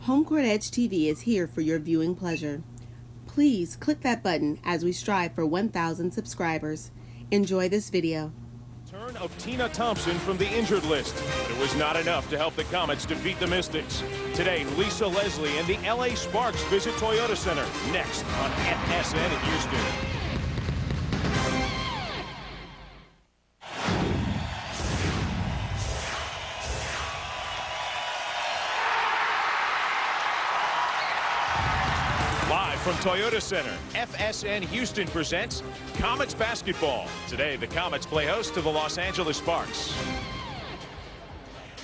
HomeCourtEdge TV is here for your viewing pleasure. Please click that button as we strive for 1,000 subscribers. Enjoy this video. Turn of Tina Thompson from the injured list, but it was not enough to help the Comets defeat the Mystics. Today, Lisa Leslie and the LA Sparks visit Toyota Center. Next on FSN in Houston. From Toyota Center, FSN Houston presents Comets Basketball. Today, the Comets play host to the Los Angeles Sparks.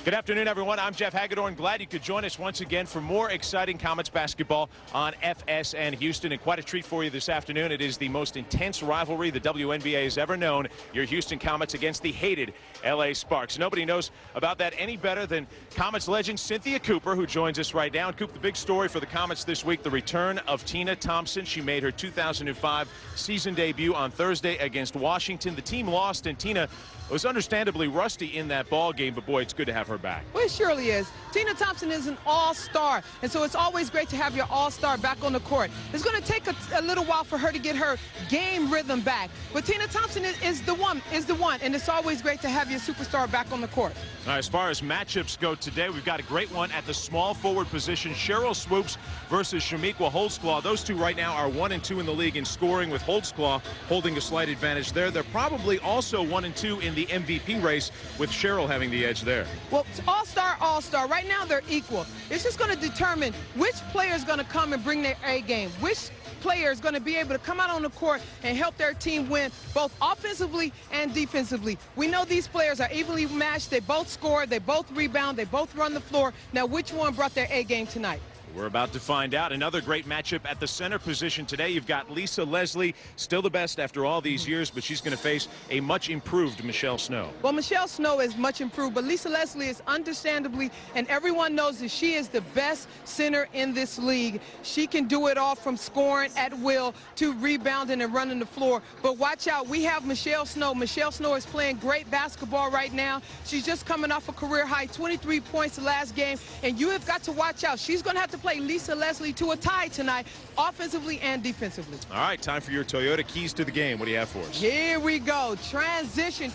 Good afternoon, everyone. I'm Jeff Hagedorn. Glad you could join us once again for more exciting Comets basketball on FSN Houston. And quite a treat for you this afternoon. It is the most intense rivalry the WNBA has ever known. Your Houston Comets against the hated LA Sparks. Nobody knows about that any better than Comets legend Cynthia Cooper, who joins us right now. And Coop, the big story for the Comets this week, the return of Tina Thompson. She made her 2005 season debut on Thursday against Washington. The team lost, and Tina was understandably rusty in that ball game, but boy, it's good to have her back. Well, it surely is. Tina Thompson is an all-star, and so it's always great to have your all-star back on the court. It's going to take a little while for her to get her game rhythm back, but Tina Thompson is the one, and it's always great to have your superstar back on the court. All right, as far as matchups go today, we've got a great one at the small forward position. Cheryl Swoops versus Shamiqua Holtzclaw. Those two right now are 1 and 2 in the league in scoring, with Holtzclaw holding a slight advantage there. They're probably also 1 and 2 in the MVP race, with Cheryl having the edge there. Well, all-star, all-star. Right now they're equal. It's just going to determine which player is going to come and bring their A game, which player is going to be able to come out on the court and help their team win both offensively and defensively. We know these players are evenly matched. They both score, they both rebound, they both run the floor. Now, which one brought their A game tonight? We're about to find out. Another great matchup at the center position today. You've got Lisa Leslie, still the best after all these years, but she's going to face a much improved Michelle Snow. Well, Michelle Snow is much improved, but Lisa Leslie is understandably, and everyone knows that she is the best center in this league. She can do it all, from scoring at will to rebounding and running the floor. But watch out, we have Michelle Snow. Michelle Snow is playing great basketball right now. She's just coming off a career high, 23 points the last game, and you have got to watch out. She's going to have to play Lisa Leslie to a tie tonight, offensively and defensively. All right, time for your Toyota keys to the game. What do you have for us? Here we go. Transition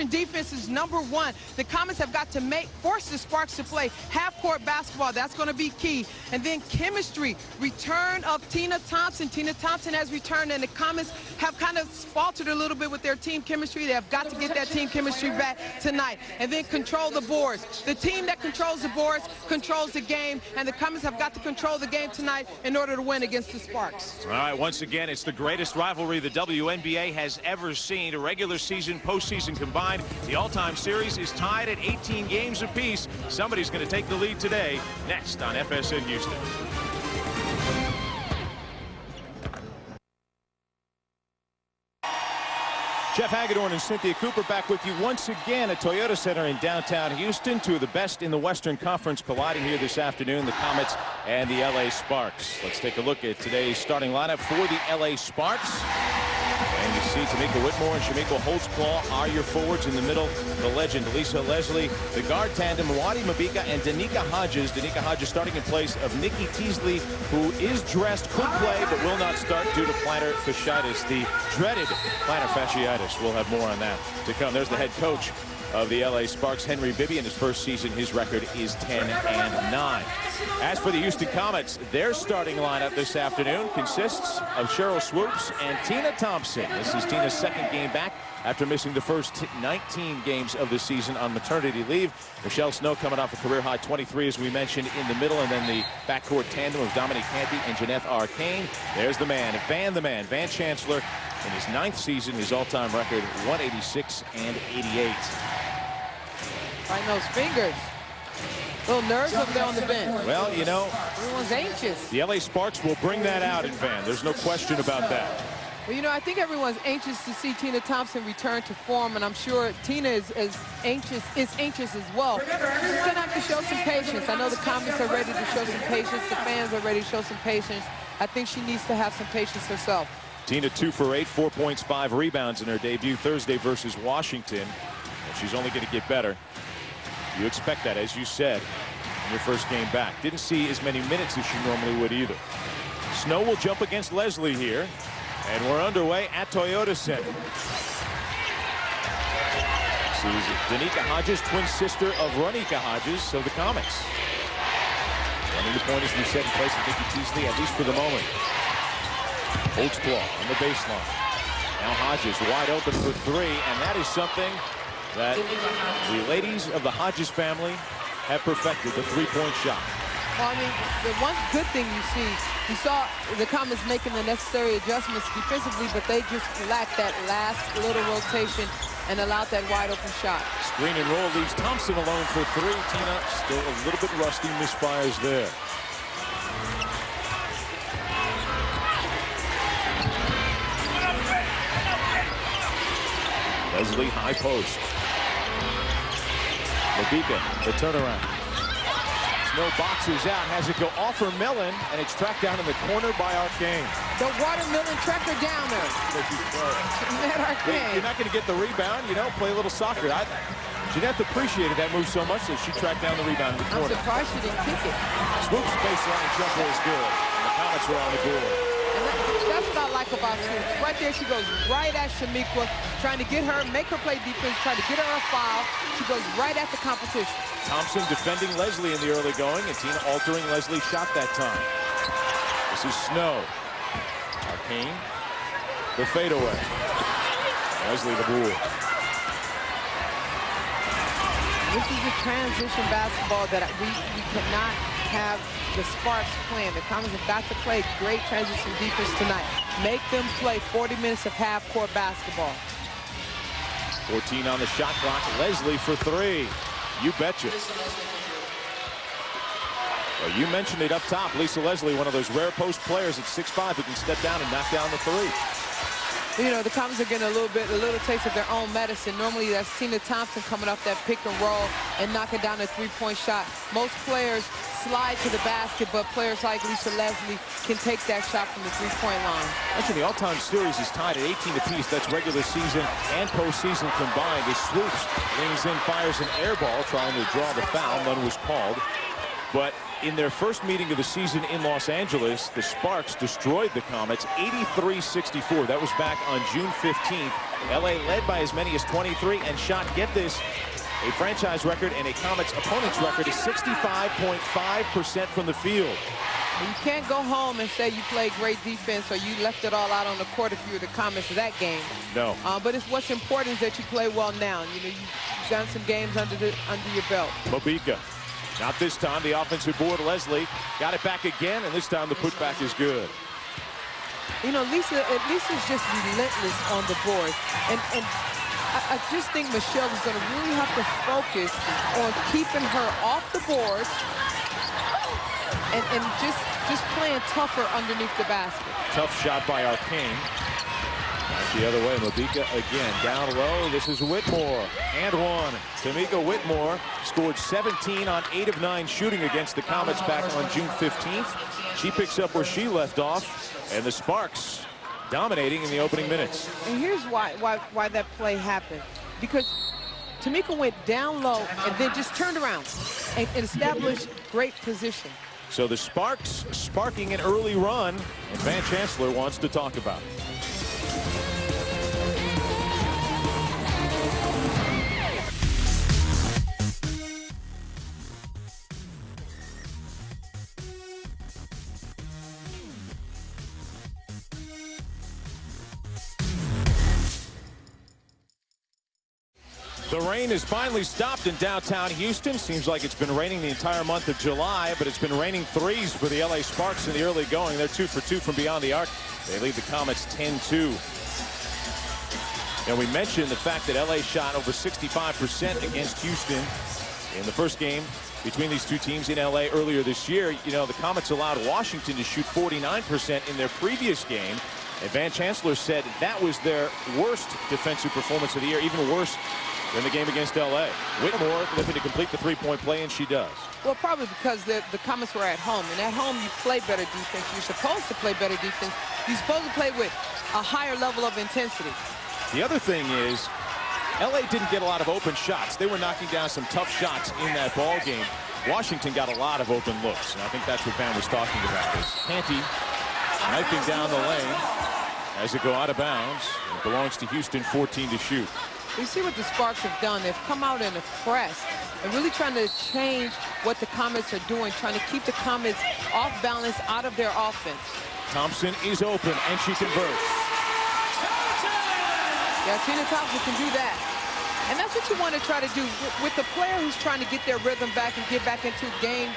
defense is #1. The Comets have got to force the Sparks to play half-court basketball. That's going to be key. And then chemistry, return of Tina Thompson. Tina Thompson has returned, and the Comets have kind of faltered a little bit with their team chemistry. They have got to get that team chemistry back tonight. And then control the boards. The team that controls the boards controls the game, and the Comets have got to control the game tonight in order to win against the Sparks. All right, once again, it's the greatest rivalry the WNBA has ever seen. A regular season, postseason combined. The all-time series is tied at 18 games apiece. Somebody's going to take the lead today. Next on FSN Houston. Jeff Hagedorn and Cynthia Cooper back with you once again at Toyota Center in downtown Houston. Two of the best in the Western Conference colliding here this afternoon, the Comets and the LA Sparks. Let's take a look at today's starting lineup for the LA Sparks. And you see Tamika Whitmore and Shamiqua Holtzclaw are your forwards. In the middle, the legend Lisa Leslie. The guard tandem, Wadi Mabika and Danica Hodges. Danica Hodges starting in place of Nikki Teasley, who is dressed, could play, but will not start due to plantar fasciitis, the dreaded plantar fasciitis. We'll have more on that to come. There's the head coach of the LA Sparks, Henry Bibby. In his first season, his record is 10-9. As for the Houston Comets, their starting lineup this afternoon consists of Cheryl Swoops and Tina Thompson. This is Tina's second game back after missing the first 19 games of the season on maternity leave. Michelle Snow coming off a career-high 23, as we mentioned, in the middle, and then the backcourt tandem of Dominique Campy and Jeanette Arcane. There's the man, Van Chancellor. In his 9th season, his all-time record, 186 and 88. Find those fingers. Little nerves up there on the bench. Well, you know, everyone's anxious. The LA Sparks will bring that out in Van. There's no question about that. Well, you know, I think everyone's anxious to see Tina Thompson return to form, and I'm sure Tina is anxious as well. She's going to have to show some patience. I know the Comets are ready to show some patience. The fans are ready to show some patience. I think she needs to have some patience herself. Tina 2 for 8, 4 points, 5 rebounds in her debut Thursday versus Washington. And she's only going to get better. You expect that, as you said. in your first game back. Didn't see as many minutes as she normally would either. Snow will jump against Leslie here. And we're underway at Toyota Center. This is Danica Hodges, twin sister of Ronika Hodges of the Comets. Running the point is reset in place of Nikki Teasley, at least for the moment. Holds claw on the baseline. Now Hodges wide open for three, and that is something that the ladies of the Hodges family have perfected, the three-point shot. Well, I mean, the one good thing you saw the Comets making the necessary adjustments defensively, but they just lacked that last little rotation and allowed that wide open shot. Screen and roll leaves Thompson alone for three. Tina still a little bit rusty, misfires there. Leslie, high post. Labika, the turnaround. Snow boxes out, has it go off her Millen, and it's tracked down in the corner by Arcane. The watermelon tracked her down there. You're not going to get the rebound, you know, play a little soccer. She'd have to appreciate that move so much that she tracked down the rebound in the corner. I'm surprised she didn't kick it. Swoops baseline jumper is good. And the Comets are on the board. That's what I like about Swoops. Right there, she goes right at Shamiqua, trying to get her, make her play defense, trying to get her a foul. She goes right at the competition. Thompson defending Leslie in the early going, and Tina altering Leslie's shot that time. This is Snow. Arcane, the fadeaway. Leslie the board. This is a transition basketball that we cannot have the Sparks playing. The Comets have got to play great transition defense tonight. Make them play 40 minutes of half-court basketball. 14 on the shot clock. Leslie for three. You betcha. Well, you mentioned it up top. Lisa Leslie, one of those rare post players at 6'5" who can step down and knock down the three. You know, the Comets are getting a little taste of their own medicine. Normally, that's Tina Thompson coming off that pick and roll and knocking down a three-point shot. Most players slide to the basket, but players like Lisa Leslie can take that shot from the three-point line. Actually, the all-time series is tied at 18 apiece. That's regular season and postseason combined. As Swoops leans in, fires an air ball, trying to draw the foul. None was called. But in their first meeting of the season in Los Angeles, the Sparks destroyed the Comets 83-64. That was back on June 15th. LA led by as many as 23 and shot, get this, a franchise record and a Comets opponent's record is 65.5% from the field. You can't go home and say you played great defense or you left it all out on the court if you were the Comets of that game. No. But it's what's important is that you play well now. You know, you've done some games under your belt. Mobika. Not this time. The offensive board, Leslie got it back again, and this time the putback is good. You know, Lisa's just relentless on the board. And I just think Michelle is going to really have to focus on keeping her off the board and just playing tougher underneath the basket. Tough shot by Arcane. The other way, Mobika again down low. This is Whitmore and one. Tamika Whitmore scored 17 on 8 of 9 shooting against the Comets back on June 15th. She picks up where she left off, and the Sparks dominating in the opening minutes. And here's why that play happened. Because Tamika went down low and then just turned around and established great position. So the Sparks sparking an early run, and Van Chancellor wants to talk about it. The rain has finally stopped in downtown Houston. Seems like it's been raining the entire month of July, but it's been raining threes for the LA Sparks in the early going. They're 2 for 2 from beyond the arc. They lead the Comets 10-2. And we mentioned the fact that LA shot over 65% against Houston in the first game between these two teams in LA earlier this year. You know, the Comets allowed Washington to shoot 49% in their previous game. And Van Chancellor said that was their worst defensive performance of the year, even worse than the game against LA. Whitmore looking to complete the three-point play, and she does. Well, probably because the Comets were at home, and at home you play better defense. You're supposed to play better defense. You're supposed to play with a higher level of intensity. The other thing is, LA didn't get a lot of open shots. They were knocking down some tough shots in that ball game. Washington got a lot of open looks, and I think that's what Van was talking about. Canty knifing down the lane as it go out of bounds. It belongs to Houston, 14 to shoot. You see what the Sparks have done. They've come out in a press and really trying to change what the Comets are doing, trying to keep the Comets off balance out of their offense. Thompson is open, and she converts. Yeah, Tina Thompson can do that. And that's what you want to try to do with the player who's trying to get their rhythm back and get back into game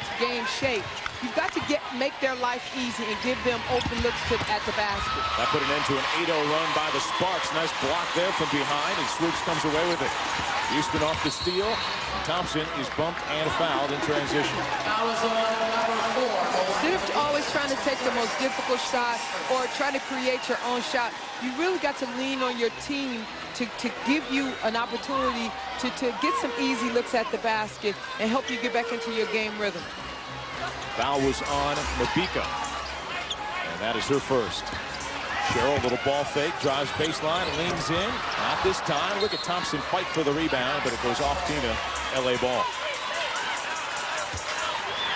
shape. You've got to make their life easy and give them open looks at the basket. That put an end to an 8-0 run by the Sparks. Nice block there from behind, and Swoops comes away with it. Houston off the steal. Thompson is bumped and fouled in transition. Instead of always trying to take the most difficult shot or try to create your own shot, you really got to lean on your team to give you an opportunity to get some easy looks at the basket and help you get back into your game rhythm. Foul was on Mabika, and that is her first. Cheryl, little ball fake, drives baseline, leans in. Not this time. Look at Thompson fight for the rebound, but it goes off Tina. LA ball.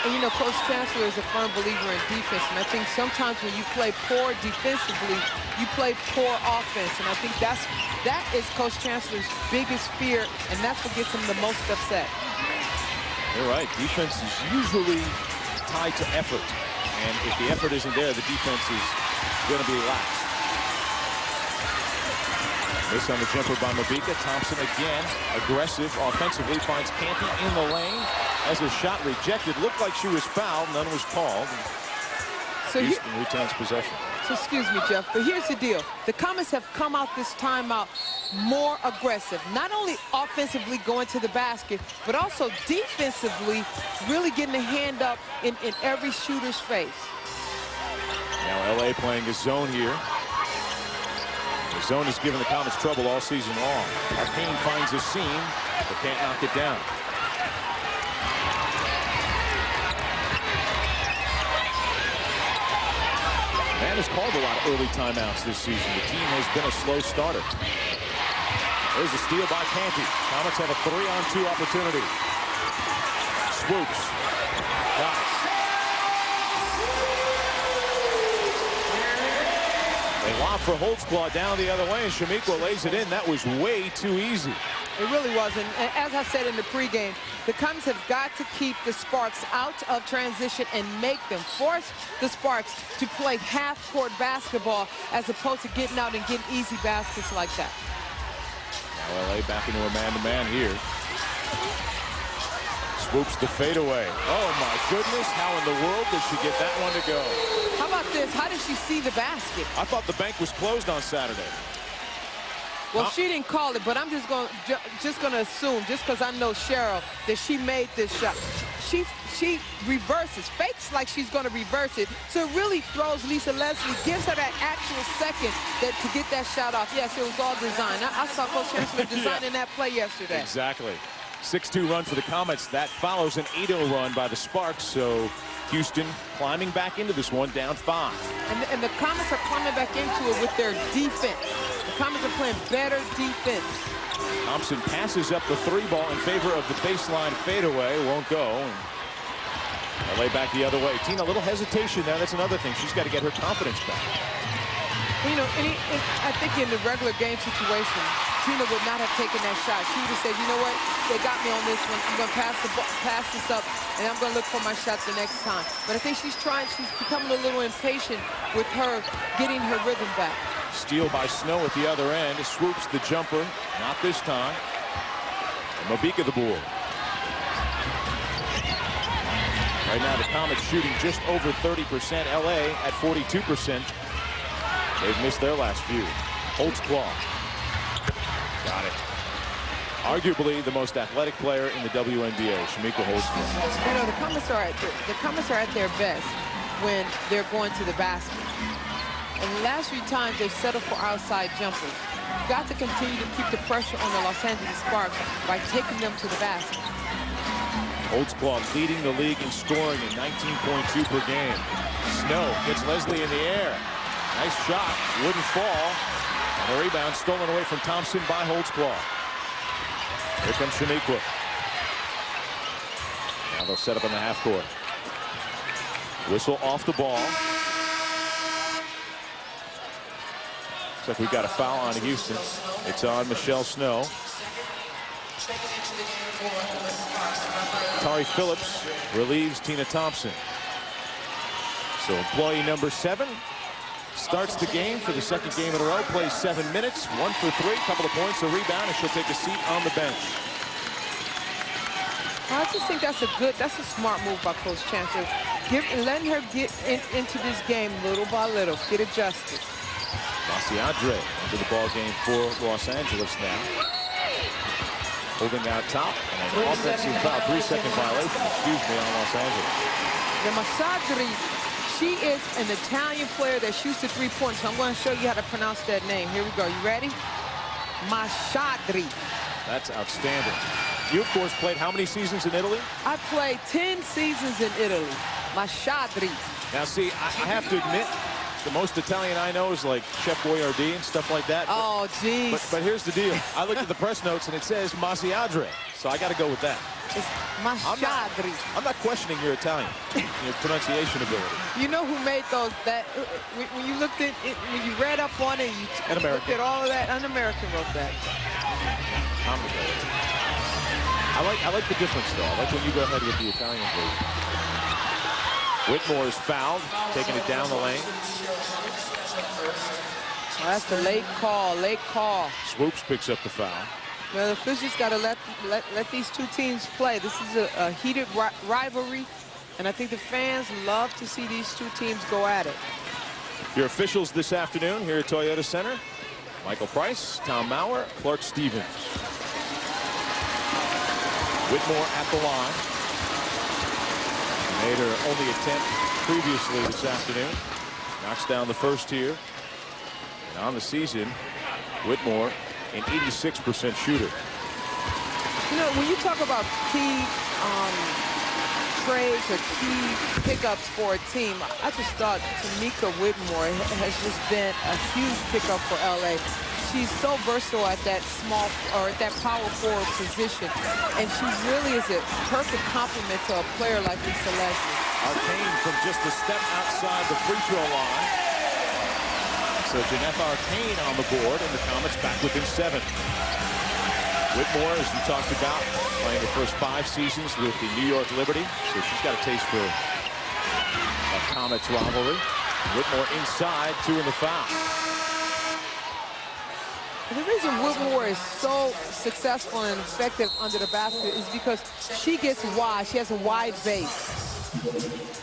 And you know, Coach Chancellor is a firm believer in defense, and I think sometimes when you play poor defensively, you play poor offense, and I think that is Coach Chancellor's biggest fear, and that's what gets him the most upset. You're right. Defense is usually tied to effort, and if the effort isn't there, the defense is going to be lax. Miss on the jumper by Mabika. Thompson again aggressive offensively, finds Canty in the lane. As a shot rejected, looked like she was fouled. None was called. So Houston retains possession. So excuse me, Jeff, but here's the deal. The Comets have come out this timeout more aggressive. Not only offensively going to the basket, but also defensively really getting a hand up in every shooter's face. Now LA playing a zone here. The zone has given the Comets trouble all season long. Arcane finds a seam, but can't knock it down. Man has called a lot of early timeouts this season. The team has been a slow starter. There's a steal by Canty. Comets have a 3-on-2 opportunity. Swoops. Got it. They lob for Holtzclaw down the other way, and Shamiqua lays it in. That was way too easy. It really wasn't. And as I said in the pregame, the Comets have got to keep the Sparks out of transition and make them force the Sparks to play half-court basketball as opposed to getting out and getting easy baskets like that. Now LA back into a man-to-man here. Swoops the fadeaway. Oh my goodness, how in the world did she get that one to go? How about this? How did she see the basket? I thought the bank was closed on Saturday. Well, she didn't call it, but I'm just going to assume, just because I know Cheryl, that she made this shot. She reverses, fakes like she's going to reverse it. So it really throws Lisa Leslie, gives her that actual second to get that shot off. Yes, it was all designed. I saw Coach Chancellor designing that play yesterday. Exactly. 6-2 run for the Comets. That follows an 8-0 run by the Sparks. So Houston climbing back into this one, down 5. And the Comets are climbing back into it with their defense. The Comets are playing better defense. Thompson passes up the 3-ball in favor of the baseline fadeaway. Won't go. And LA back the other way. Tina, a little hesitation there. That's another thing. She's got to get her confidence back. You know, I think in the regular game situation, Tina would not have taken that shot. She would have said, you know what, they got me on this one. I'm going to pass this up, and I'm going to look for my shot the next time. But I think she's becoming a little impatient with her getting her rhythm back. Steal by Snow at the other end. Swoops the jumper. Not this time. And Mabika the board. Right now the Comets shooting just over 30%. LA at 42%. They've missed their last few. Holtzclaw. Got it. Arguably the most athletic player in the WNBA, Shamiqua Holtzclaw. You know, the Comets are at their best when they're going to the basket. And the last few times they've settled for outside jumpers. You've got to continue to keep the pressure on the Los Angeles Sparks by taking them to the basket. Holtzclaw leading the league in scoring at 19.2 per game. Snow gets Leslie in the air. Nice shot, wouldn't fall. And the rebound stolen away from Thompson by Holtzclaw. Here comes Shaniqua. Now they'll set up in the half court. Whistle off the ball. Looks like we've got a foul on Houston. It's on Michelle Snow. Tari Phillips relieves Tina Thompson. So employee number 7 starts the game for the second game in a row. Plays 7 minutes, 1 for 3, couple of points, a rebound, and she'll take a seat on the bench. I just think that's a smart move by Coach Chancellor. Letting her get into this game little by little, get adjusted. Masiadre into the ball game for Los Angeles now. Holding out top, and an offensive foul, 3-second violation, on Los Angeles. The Masiadre, she is an Italian player that shoots the 3-pointers. So I'm going to show you how to pronounce that name. Here we go. You ready? Masiadre. That's outstanding. You, of course, played how many seasons in Italy? I played 10 seasons in Italy. Masiadre. Now, see, I have to admit, the most Italian I know is like Chef Boyardee and stuff like that. Oh, geez. But here's the deal. I looked at the press notes, and it says Masiadre. So I got to go with that. It's Masiadre. I'm not questioning your Italian, your pronunciation ability. You know who made those? When you looked at it, when you read up on it, you looked at all of that. An American wrote that. I like the difference, though. I like when you go ahead with the Italian version. Whitmore is fouled, taking it down the lane. Well, that's the late call, Swoops picks up the foul. Well, the officials got to let these two teams play. This is a heated rivalry, and I think the fans love to see these two teams go at it. Your officials this afternoon here at Toyota Center: Michael Price, Tom Maurer, Clark Stevens. Whitmore at the line. Made her only attempt previously this afternoon. Knocks down the first here. And on the season, Whitmore, an 86% shooter. You know, when you talk about key trades or key pickups for a team, I just thought Tamika Whitmore has just been a huge pickup for LA. She's so versatile at that at that power forward position, and she really is a perfect complement to a player like Lisa Leslie. Arcane from just a step outside the free throw line. So Jeanette Arcane on the board, and the Comets back within 7. Whitmore, as you talked about, playing the first 5 seasons with the New York Liberty, so she's got a taste for a Comets rivalry. Whitmore inside, 2 in the foul. The reason Whitmore is so successful and effective under the basket is because she gets wide. She has a wide base.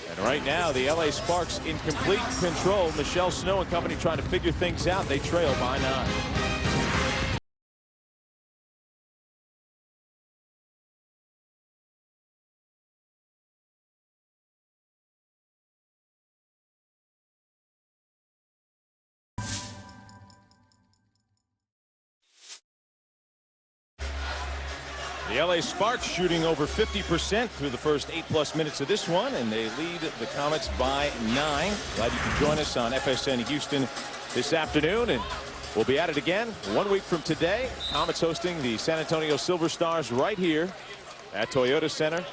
And right now, the LA Sparks in complete control. Michelle Snow and company trying to figure things out. They trail by 9. The LA Sparks shooting over 50% through the first 8+ minutes of this one, and they lead the Comets by 9. Glad you can join us on FSN Houston this afternoon, and we'll be at it again 1 week from today. Comets hosting the San Antonio Silver Stars right here at Toyota Center.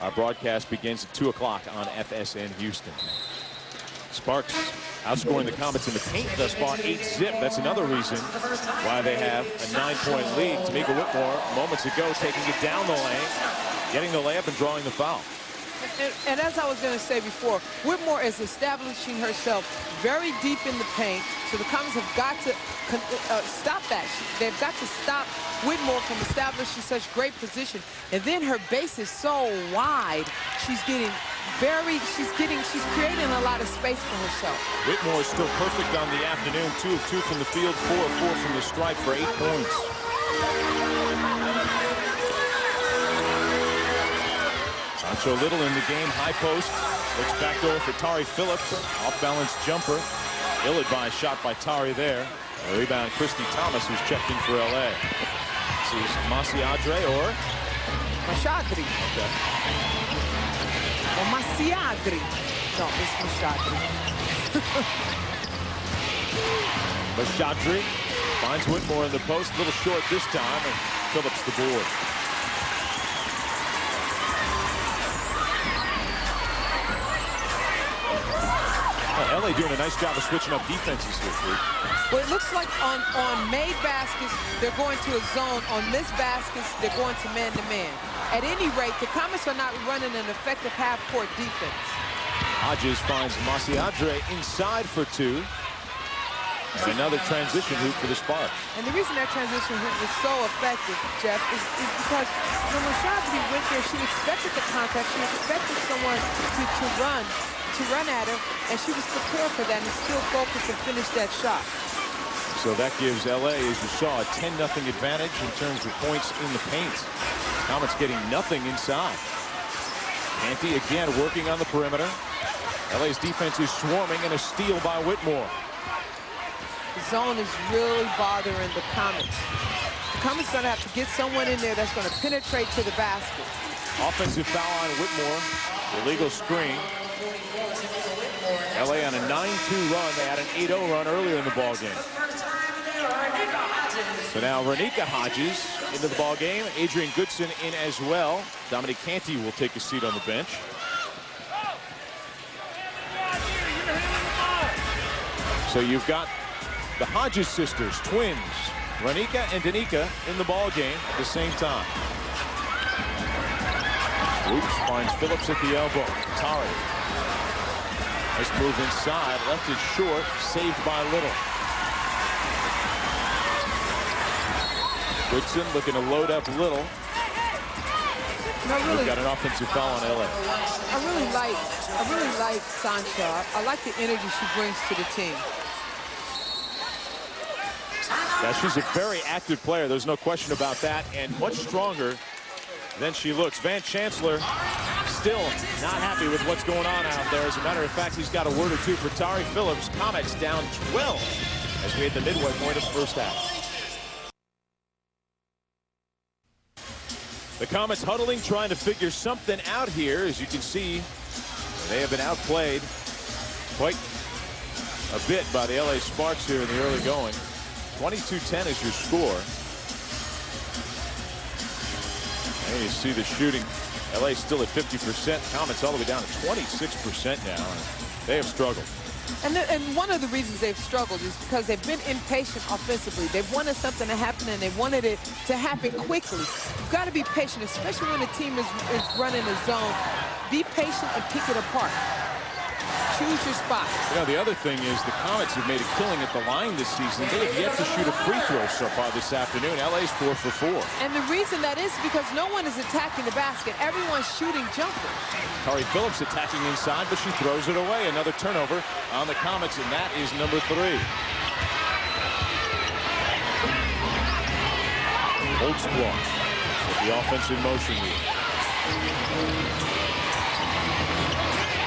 Our broadcast begins at 2 o'clock on FSN Houston. Sparks outscoring the Comets in the paint thus far, 8-zip. That's another reason why they have a 9-point lead. Tamika Whitmore moments ago taking it down the lane, getting the layup and drawing the foul. And as I was going to say before, Whitmore is establishing herself very deep in the paint, so the Comets have got to stop that. They've got to stop Whitmore from establishing such great position. And then her base is so wide, she's creating a lot of space for herself. Whitmore is still perfect on the afternoon, 2 of 2 from the field, 4 of 4 from the stripe for 8 points. Sancho Little in the game, high post, looks back over for Tari Phillips, off-balance jumper, ill-advised shot by Tari there. A rebound, Christy Thomas, who's checked in for LA. This is Masiadre or Masiadre. Okay. Or Masiadre. No, it's Masiadre. Masiadre finds Whitmore in the post, a little short this time, and Phillips the board. LA doing a nice job of switching up defenses here, Steve. Well, it looks like on made baskets, they're going to a zone. On missed baskets, they're going to man-to-man. At any rate, the Comets are not running an effective half-court defense. Hodges finds Masiadre inside for two. And another transition hoop for the Sparks. And the reason that transition hoop was so effective, Jeff, is because when Masiadre went there, she expected the contact. She expected someone to run at her, and she was prepared for that and still focused and finished that shot. So that gives LA, as you saw, a 10-0 advantage in terms of points in the paint. Comets getting nothing inside. Canty again working on the perimeter. LA's defense is swarming, and a steal by Whitmore. The zone is really bothering the Comets. The Comets are going to have to get someone in there that's going to penetrate to the basket. Offensive foul on Whitmore. Illegal screen. LA on a 9-2 run. They had an 8-0 run earlier in the ballgame. So now Renika Hodges into the ballgame. Adrian Goodson in as well. Dominique Canty will take a seat on the bench. So you've got the Hodges sisters, twins, Renika and Danica, in the ball game at the same time. Oops, finds Phillips at the elbow. Tari. Nice move inside, left it short, saved by Little. Goodson looking to load up Little. We've got an offensive foul on LA. I really like Sancha. I like the energy she brings to the team. Now, she's a very active player. There's no question about that, and much stronger than she looks. Van Chancellor still not happy with what's going on out there. As a matter of fact, he's got a word or two for Tari Phillips. Comets down 12 as we hit the midway point of the first half. The Comets huddling, trying to figure something out here. As you can see, they have been outplayed quite a bit by the LA Sparks here in the early going. 22-10 is your score. And you see the shooting. LA still at 50%. Comets all the way down to 26% now. They have struggled. And one of the reasons they've struggled is because they've been impatient offensively. They've wanted something to happen, and they wanted it to happen quickly. You've got to be patient, especially when the team is running a zone. Be patient and pick it apart. Choose your spot. You know, the other thing is the Comets have made a killing at the line this season. They have yet to shoot a free throw so far this afternoon. LA's 4 for 4. And the reason that is because no one is attacking the basket. Everyone's shooting jumpers. Tari Phillips attacking inside, but she throws it away. Another turnover on the Comets, and that is number 3. Holtzclaw with the offensive motion wheel.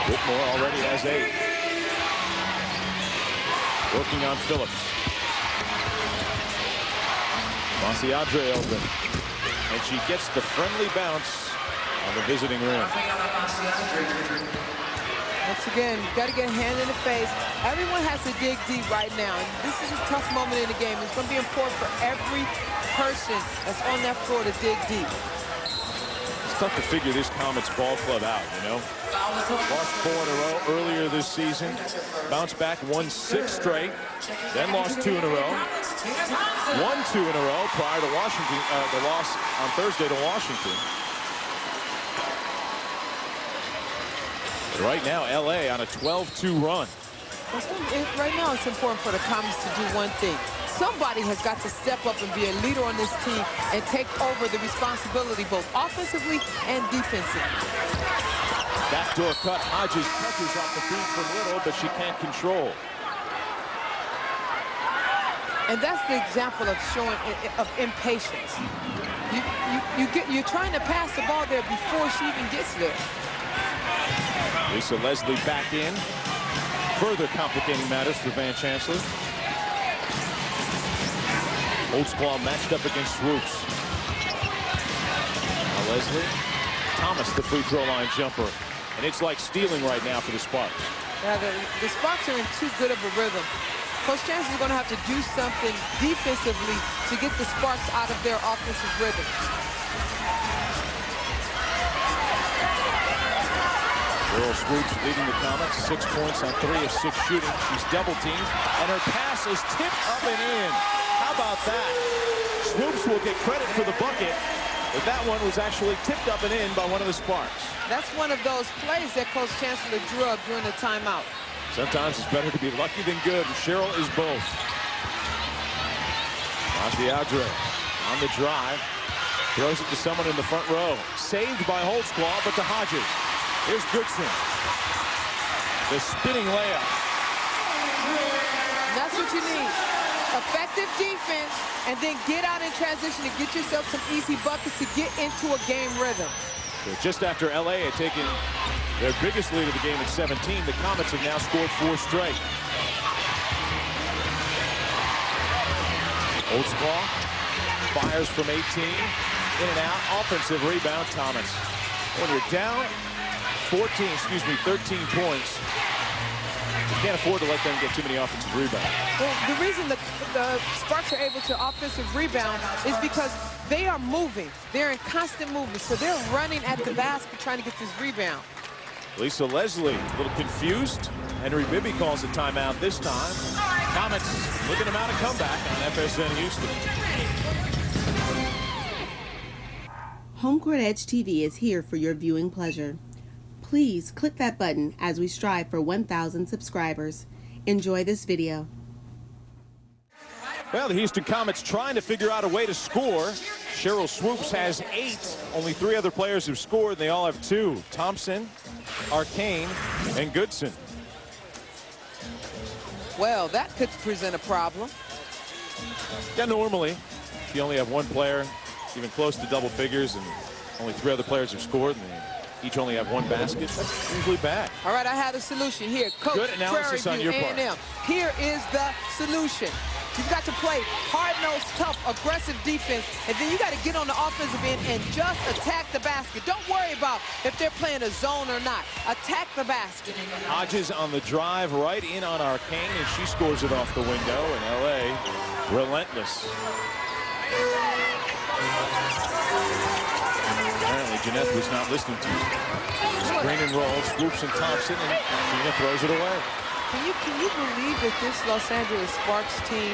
Whitmore already has 8. Working on Phillips. Masiadre open. And she gets the friendly bounce on the visiting rim. Once again, you've got to get a hand in the face. Everyone has to dig deep right now. And this is a tough moment in the game. It's going to be important for every person that's on that floor to dig deep. It's tough to figure this Comets ball club out, you know. Lost 4 in a row earlier this season. Bounced back, won 6 straight. Then lost 2 in a row. Won 2 in a row prior to Washington, the loss on Thursday to Washington. But right now, LA on a 12-2 run. Right now, it's important for the Comets to do one thing. Somebody has got to step up and be a leader on this team and take over the responsibility both offensively and defensively. Backdoor cut. Hodges touches off the feed from Little, but she can't control. And that's the example of showing of impatience. You're trying to pass the ball there before she even gets there. Lisa Leslie back in. Further complicating matters for Van Chancellor. Holtzclaw matched up against Swoops. Now Leslie. Thomas, the free throw line jumper. And it's like stealing right now for the Sparks. Yeah, the Sparks are in too good of a rhythm. Coach Chancellor is going to have to do something defensively to get the Sparks out of their offensive rhythm. Cheryl Swoops leading the Comets. 6 points on 3 of 6 shooting. She's double teamed, and her pass is tipped up and in. How about that? Swoops will get credit for the bucket, but that one was actually tipped up and in by one of the Sparks. That's one of those plays that Coach Chancellor drew up during the timeout. Sometimes it's better to be lucky than good, and Cheryl is both. Audrey on the drive. Throws it to someone in the front row. Saved by Holtzclaw, but to Hodges. Here's Goodson. The spinning layup. That's what you need. Effective defense, and then get out in transition and get yourself some easy buckets to get into a game rhythm. So just after LA had taken their biggest lead of the game at 17, the Comets have now scored 4 straight. Holtzclaw fires from 18. In and out. Offensive rebound, Thomas. When you're down 13 points, you can't afford to let them get too many offensive rebounds. Well, the reason the Sparks are able to offensive rebound is because they are moving. They're in constant movement, so they're running at the basket trying to get this rebound. Lisa Leslie, a little confused. Henry Bibby calls a timeout this time. Comets looking to mount a comeback on FSN Houston. HomeCourtEdge TV is here for your viewing pleasure. Please click that button as we strive for 1,000 subscribers. Enjoy this video. Well, the Houston Comets trying to figure out a way to score. Cheryl Swoops has 8. Only 3 other players have scored, and they all have 2. Thompson, Arcane, and Goodson. Well, that could present a problem. Yeah, normally, if you only have 1 player even close to double figures and only 3 other players have scored and they each only have 1 basket, that's usually bad. All right, I had a solution here. Coach, good analysis on your part. Here is the solution. You've got to play hard-nosed, tough, aggressive defense, and then you got to get on the offensive end and just attack the basket. Don't worry about if they're playing a zone or not. Attack the basket. Hodges on the drive right in on Arcane, and she scores it off the window, and LA relentless. Apparently, Jeanette was not listening to you. Screen and roll, Swoops and Thompson, and Gina throws it away. Can you believe that this Los Angeles Sparks team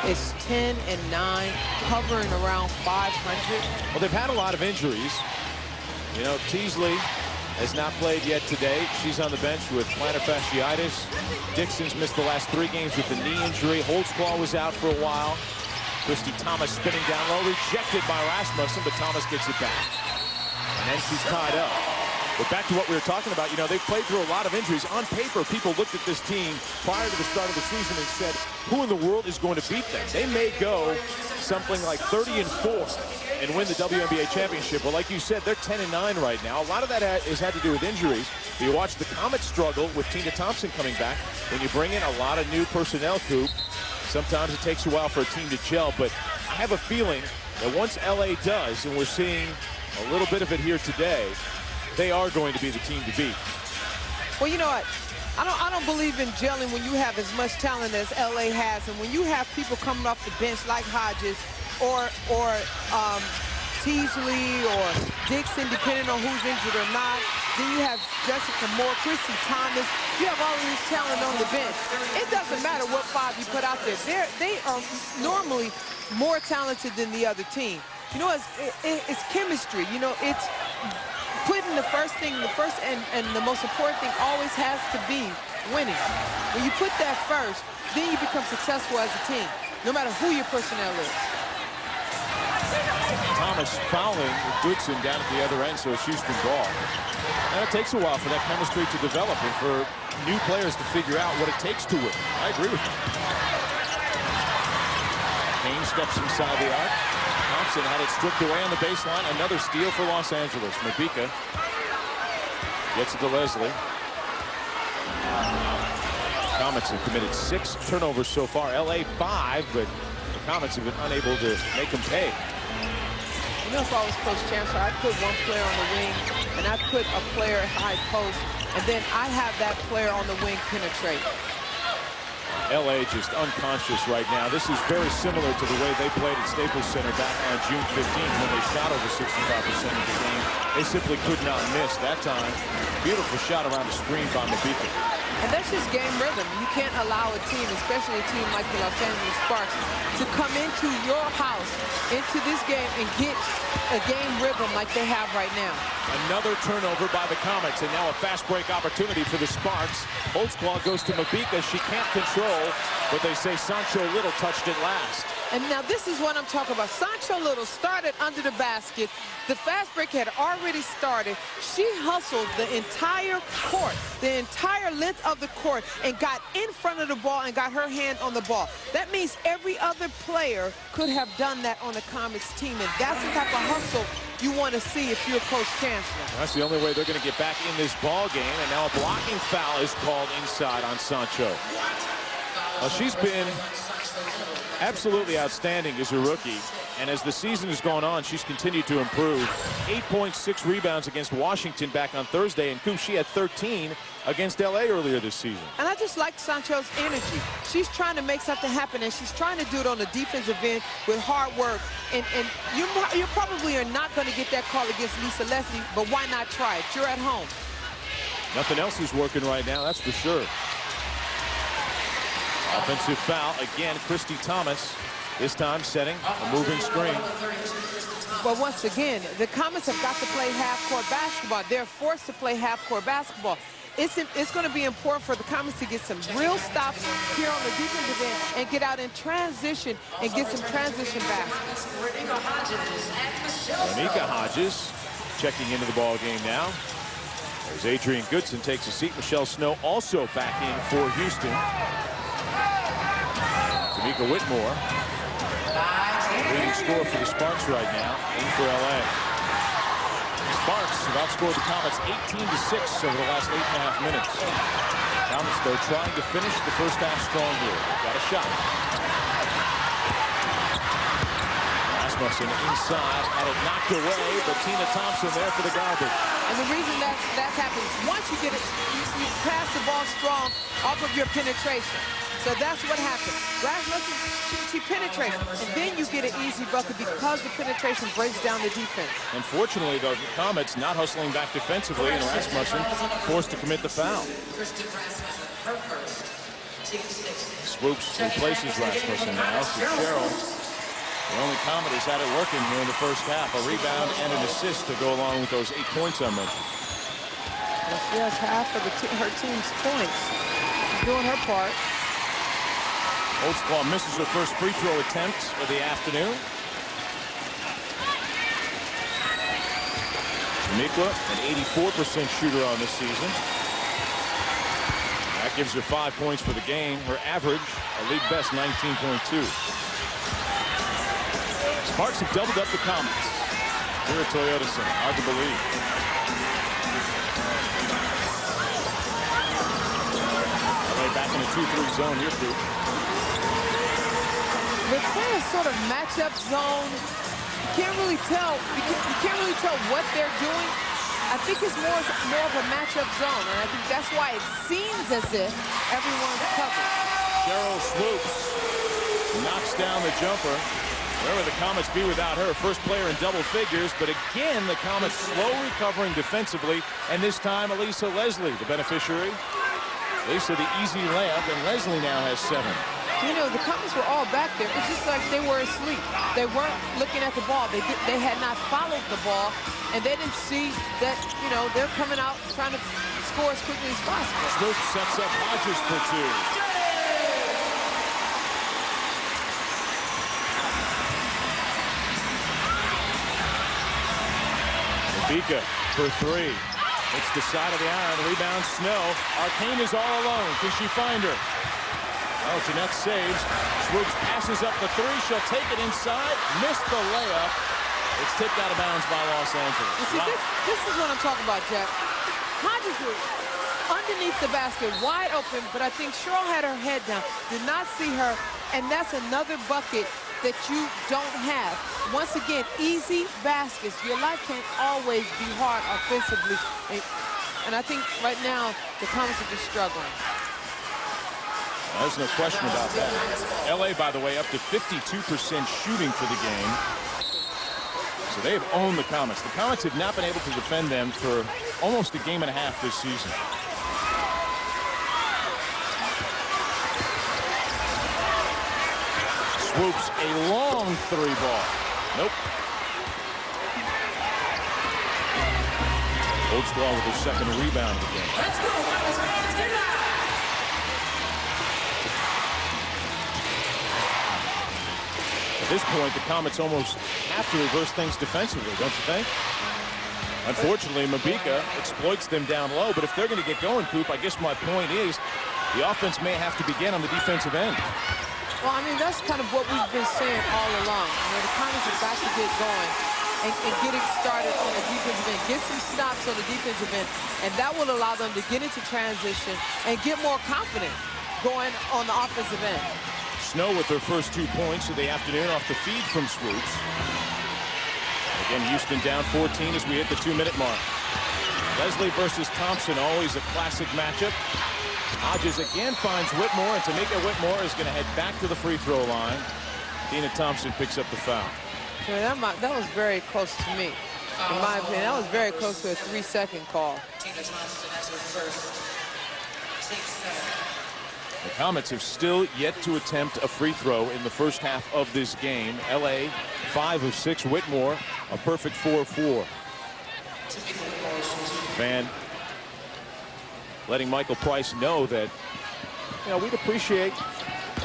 is 10-9, hovering around 500? Well, they've had a lot of injuries. You know, Teasley has not played yet today. She's on the bench with plantar fasciitis. Dixon's missed the last 3 games with the knee injury. Holtzclaw was out for a while. Christy Thomas spinning down low, rejected by Rasmussen, but Thomas gets it back. And then she's tied up. But back to what we were talking about, you know, they've played through a lot of injuries. On paper, people looked at this team prior to the start of the season and said, who in the world is going to beat them? They may go something like 30-4 and win the WNBA championship. Well, like you said, they're 10-9 right now. A lot of that has had to do with injuries. You watch the Comets struggle with Tina Thompson coming back. When you bring in a lot of new personnel, Coop, sometimes it takes a while for a team to gel. But I have a feeling that once LA does, and we're seeing a little bit of it here today, they are going to be the team to beat. Well, you know what? I don't believe in gelling when you have as much talent as LA has, and when you have people coming off the bench like Hodges or Teasley or Dixon, depending on who's injured or not. Then you have Jessica Moore, Christy Thomas. You have all of this talent on the bench. It doesn't matter what 5 you put out there. They are normally more talented than the other team. You know, it's chemistry. You know, it's putting the first and the most important thing always has to be winning. When you put that first, then you become successful as a team, no matter who your personnel is. Thomas fouling Goodson down at the other end, so it's Houston ball. And it takes a while for that chemistry to develop and for new players to figure out what it takes to win. I agree with you. Kane steps inside the arc. Thompson had it stripped away on the baseline. Another steal for Los Angeles. Mabika gets it to Leslie. Comets have committed 6 turnovers so far. LA 5, but the Comets have been unable to make them pay. You know, if I was Coach Chancellor, I'd put one player on the wing, and I'd put a player at high post, and then I have that player on the wing penetrate. LA just unconscious right now. This is very similar to the way they played at Staples Center back on June 15th when they shot over 65% of the game They simply could not miss that time. Beautiful shot around the screen by Mabika. And that's just game rhythm. You can't allow a team, especially a team like the Los Angeles Sparks, to come into your house, into this game, and get a game rhythm like they have right now. Another turnover by the Comets, and now a fast break opportunity for the Sparks. Holtzclaw goes to Mabika. She can't control, but they say Sancho Little touched it last. And now this is what I'm talking about. Sancho Little started under the basket. The fast break had already started. She hustled the entire court, the entire length of the court, and got in front of the ball and got her hand on the ball. That means every other player could have done that on the Comets team, and that's the type of hustle you want to see if you're Coach Chancellor. That's the only way they're going to get back in this ball game, and now a blocking foul is called inside on Sancho. Well, she's been absolutely outstanding as a rookie, and as the season has gone on, she's continued to improve. 8.6 rebounds against Washington back on Thursday, and Coop, she had 13 against LA earlier this season. And I just like Sancho's energy. She's trying to make something happen, and she's trying to do it on the defensive end with hard work. And you probably are not going to get that call against Lisa Leslie, but why not try it? You're at home. Nothing else is working right now, that's for sure. Offensive foul, again, Christy Thomas, this time setting a moving screen. But once again, the Comets have got to play half-court basketball. They're forced to play half-court basketball. It's going to be important for the Comets to get some real stops here on the defensive end and get out in transition and get some transition baskets. Monica Hodges checking into the ball game now. As Adrian Goodson takes a seat, Michelle Snow also back in for Houston. Tamika Whitmore, leading scorer for the Sparks right now, in for LA. The Sparks have outscored the Comets 18-6 over the last 8.5 minutes. Comets, though, trying to finish the first half strong here. Got a shot. Rasmussen inside, had it knocked away, but Tina Thompson there for the garbage. And the reason that's happened is once you get it, you pass the ball strong off of your penetration. So that's what happened. Rasmussen, she penetrates, and then you get an easy bucket because the penetration breaks down the defense. Unfortunately, though, the Comets not hustling back defensively, and Rasmussen forced to commit the foul. Swoops replaces Rasmussen now. So Cheryl, the only Comet has had it working here in the first half. A rebound and an assist to go along with those 8 points I mentioned. Well, she has half of her team's points. She's doing her part. Holtzclaw misses her first free throw attempt of the afternoon. Tamika, an 84% shooter on this season. That gives her 5 points for the game. Her average, a league best 19.2. Sparks have doubled up the Comets here at Toyota Center. Hard to believe. LA back in a 2-3 zone here, Coop. They're playing a sort of matchup zone. You can't really tell. You can't really tell what they're doing. I think it's more of a matchup zone, and I think that's why it seems as if everyone's covered. Cheryl swoops, knocks down the jumper. Where would the Comets be without her? First player in double figures, but again, the Comets slow recovering defensively, and this time, Elisa Leslie, the beneficiary. Lisa, the easy layup, and Leslie now has 7. You know, the Comets were all back there. It's just like they were asleep. They weren't looking at the ball. They had not followed the ball, and they didn't see that, you know, they're coming out trying to score as quickly as possible. Snoop sets up Hodges for 2. Mabika for 3. It's the side of the iron. Rebound Snow. Arcane is all alone. Can she find her? Oh, Jeanette saves. Swoops passes up the 3. She'll take it inside. Missed the layup. It's tipped out of bounds by Los Angeles. You see, this is what I'm talking about, Jack. Hodges was underneath the basket, wide open, but I think Cheryl had her head down. Did not see her, and that's another bucket that you don't have. Once again, easy baskets. Your life can't always be hard offensively. And I think right now, the Comets are just struggling. There's no question about that. LA, by the way, up to 52% shooting for the game. So they have owned the Comets. The Comets have not been able to defend them for almost a game and a half this season. Swoops a long three ball. Nope. Old Squall with his second rebound of the game. Let's go. At this point, the Comets almost have to reverse things defensively, don't you think? Unfortunately, Mabika exploits them down low, but if they're going to get going, Coop, I guess my point is the offense may have to begin on the defensive end. Well, I mean, that's kind of what we've been saying all along. You know, the Comets have got to get going and get it started on the defensive end. Get some stops on the defensive end, and that will allow them to get into transition and get more confidence going on the offensive end. Snow with their first 2 points of the afternoon off the feed from Swoops. Again, Houston down 14 as we hit the 2-minute mark. Leslie versus Thompson, always a classic matchup. Hodges again finds Whitmore, and Tamika Whitmore is going to head back to the free throw line. Tina Thompson picks up the foul. Yeah, that was very close to me. In my opinion, that was very close to a 3-second call. Tina Thompson has her first. Team 7. The Comets have still yet to attempt a free throw in the first half of this game. LA 5 of 6. Whitmore a perfect 4 of 4. Van letting Michael Price know that, you know, we'd appreciate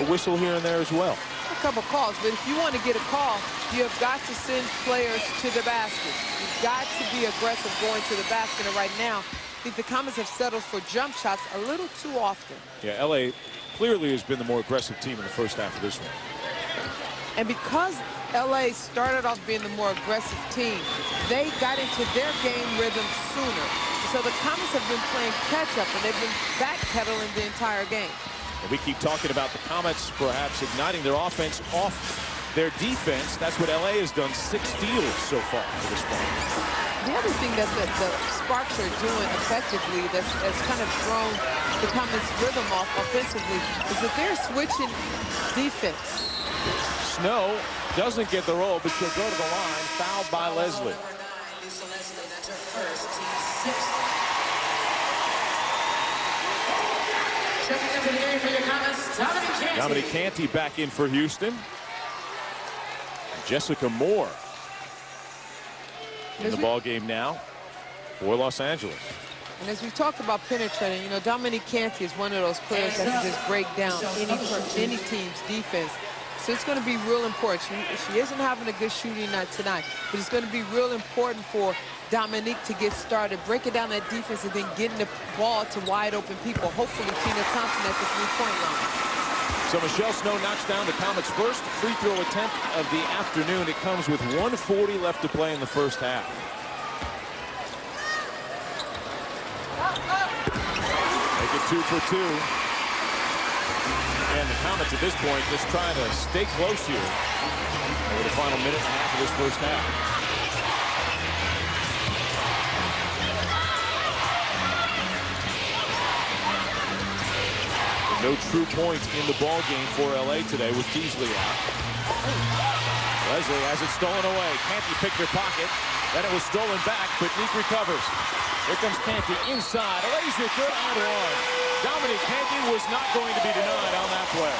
a whistle here and there as well. A couple calls, but if you want to get a call, you have got to send players to the basket. You've got to be aggressive going to the basket. And right now, I think the Comets have settled for jump shots a little too often. Yeah, LA clearly has been the more aggressive team in the first half of this one. And because LA started off being the more aggressive team, they got into their game rhythm sooner. So the Comets have been playing catch-up, and they've been backpedaling the entire game. And we keep talking about the Comets perhaps igniting their offense off their defense. That's what LA has done. 6 steals so far to this point. The other thing that the Sparks are doing effectively that's kind of thrown the Comets' rhythm off offensively is that they're switching defense. Snow doesn't get the roll, but she'll go to the line. Fouled by Leslie. Lisa Leslie, that's her first. Team 6. Checking into the game for your Comets, Dominique Canty back in for Houston. Jessica Moore in the ball game now for Los Angeles. And as we talked about penetrating, you know, Dominique Canty is one of those players that can just break down any team's defense. So it's going to be real important. She isn't having a good shooting night tonight, but it's going to be real important for Dominique to get started, breaking down that defense, and then getting the ball to wide open people. Hopefully Tina Thompson at the three-point line. So Michelle Snow knocks down the Comets' first free throw attempt of the afternoon. It comes with 1:40 left to play in the first half. Make it 2 for 2. And the Comets at this point just trying to stay close here over the final minute and a half of this first half. No true points in the ball game for LA today with Teasley out. Leslie has it stolen away. Canty picked her pocket. Then it was stolen back, but Neek recovers. Here comes Canty inside. Lays it good and one. Dominique Canty was not going to be denied on that play.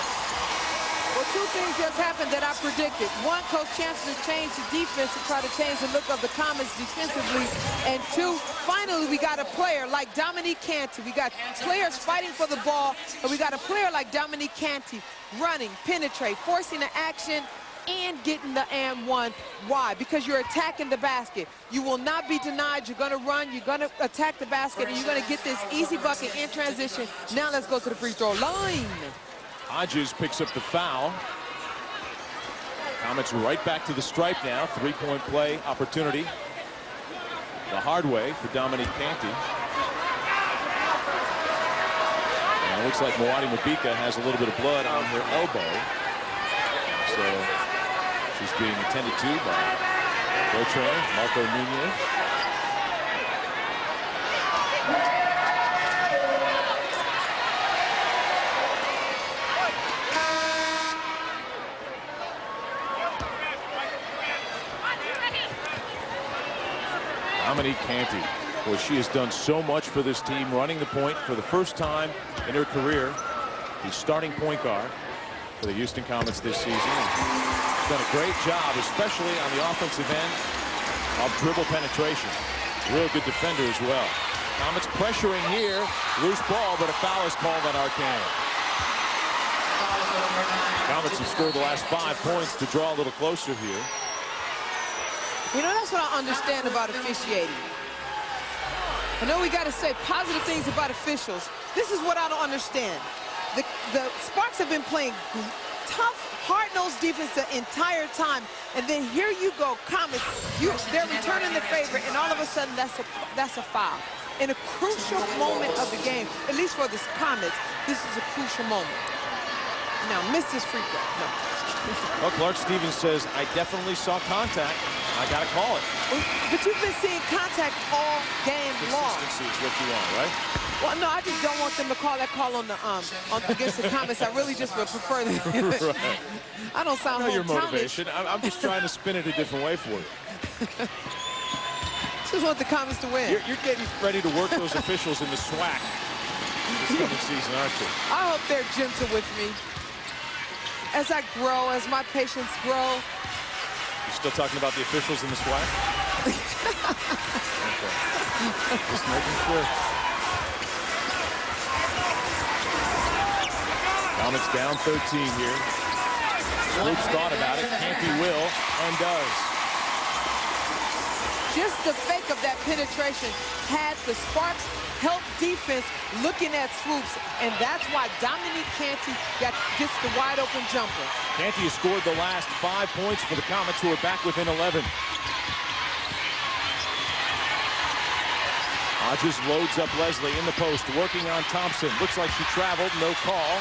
Well, 2 things just happened that I predicted. One, Coach Chancellor changed the defense to try to change the look of the Comets defensively. And 2, finally, we got a player like Dominique Canty. We got players fighting for the ball, and we got a player like Dominique Canty running, penetrate, forcing the action, and getting the and one. Why? Because you're attacking the basket. You will not be denied. You're going to run. You're going to attack the basket, and you're going to get this easy bucket in transition. Now let's go to the free throw line. Hodges picks up the foul. Comets right back to the stripe now. 3-point play opportunity the hard way for Dominique Canty. And it looks like Moati Mabika has a little bit of blood on her elbow. So she's being attended to by co-trainer Marco Nunez. Dominique Canty. Well, she has done so much for this team, running the point for the first time in her career. The starting point guard for the Houston Comets this season. She's done a great job, especially on the offensive end of dribble penetration. Real good defender as well. Comets pressuring here. Loose ball, but a foul is called on Arcane. Comets have scored the last 5 points to draw a little closer here. You know, that's what I understand about officiating. I know we got to say positive things about officials. This is what I don't understand. The Sparks have been playing tough, hard-nosed defense the entire time, and then here you go, Comets. They're returning the favor, and all of a sudden that's a foul. In a crucial moment of the game, at least for the Comets, this is a crucial moment. Now, miss this free throw. No. Well, Clark Stevens says, I definitely saw contact. I got to call it. But you've been seeing contact all game long. Consistency is what you want, right? Well, no, I just don't want them to call that call on the against the Comets. I really just would prefer that. Right. I don't sound I know your hometown-ish. motivation. I'm just trying to spin it a different way for you. Just want the Comets to win. You're getting ready to work those officials in the SWAC this coming season, aren't you? I hope they're gentle with me. As I grow, as my patience grow. You still talking about the officials in the SWAC? Okay. Just making sure. Comets down 13 here. Luke's thought about it. Canty will and does. Just the fake of that penetration had the Sparks help defense looking at swoops, and that's why Dominique Canty gets the wide open jumper. Canty has scored the last 5 points for the Comets, who are back within 11. Hodges loads up Leslie in the post, working on Thompson. Looks like she traveled, no call.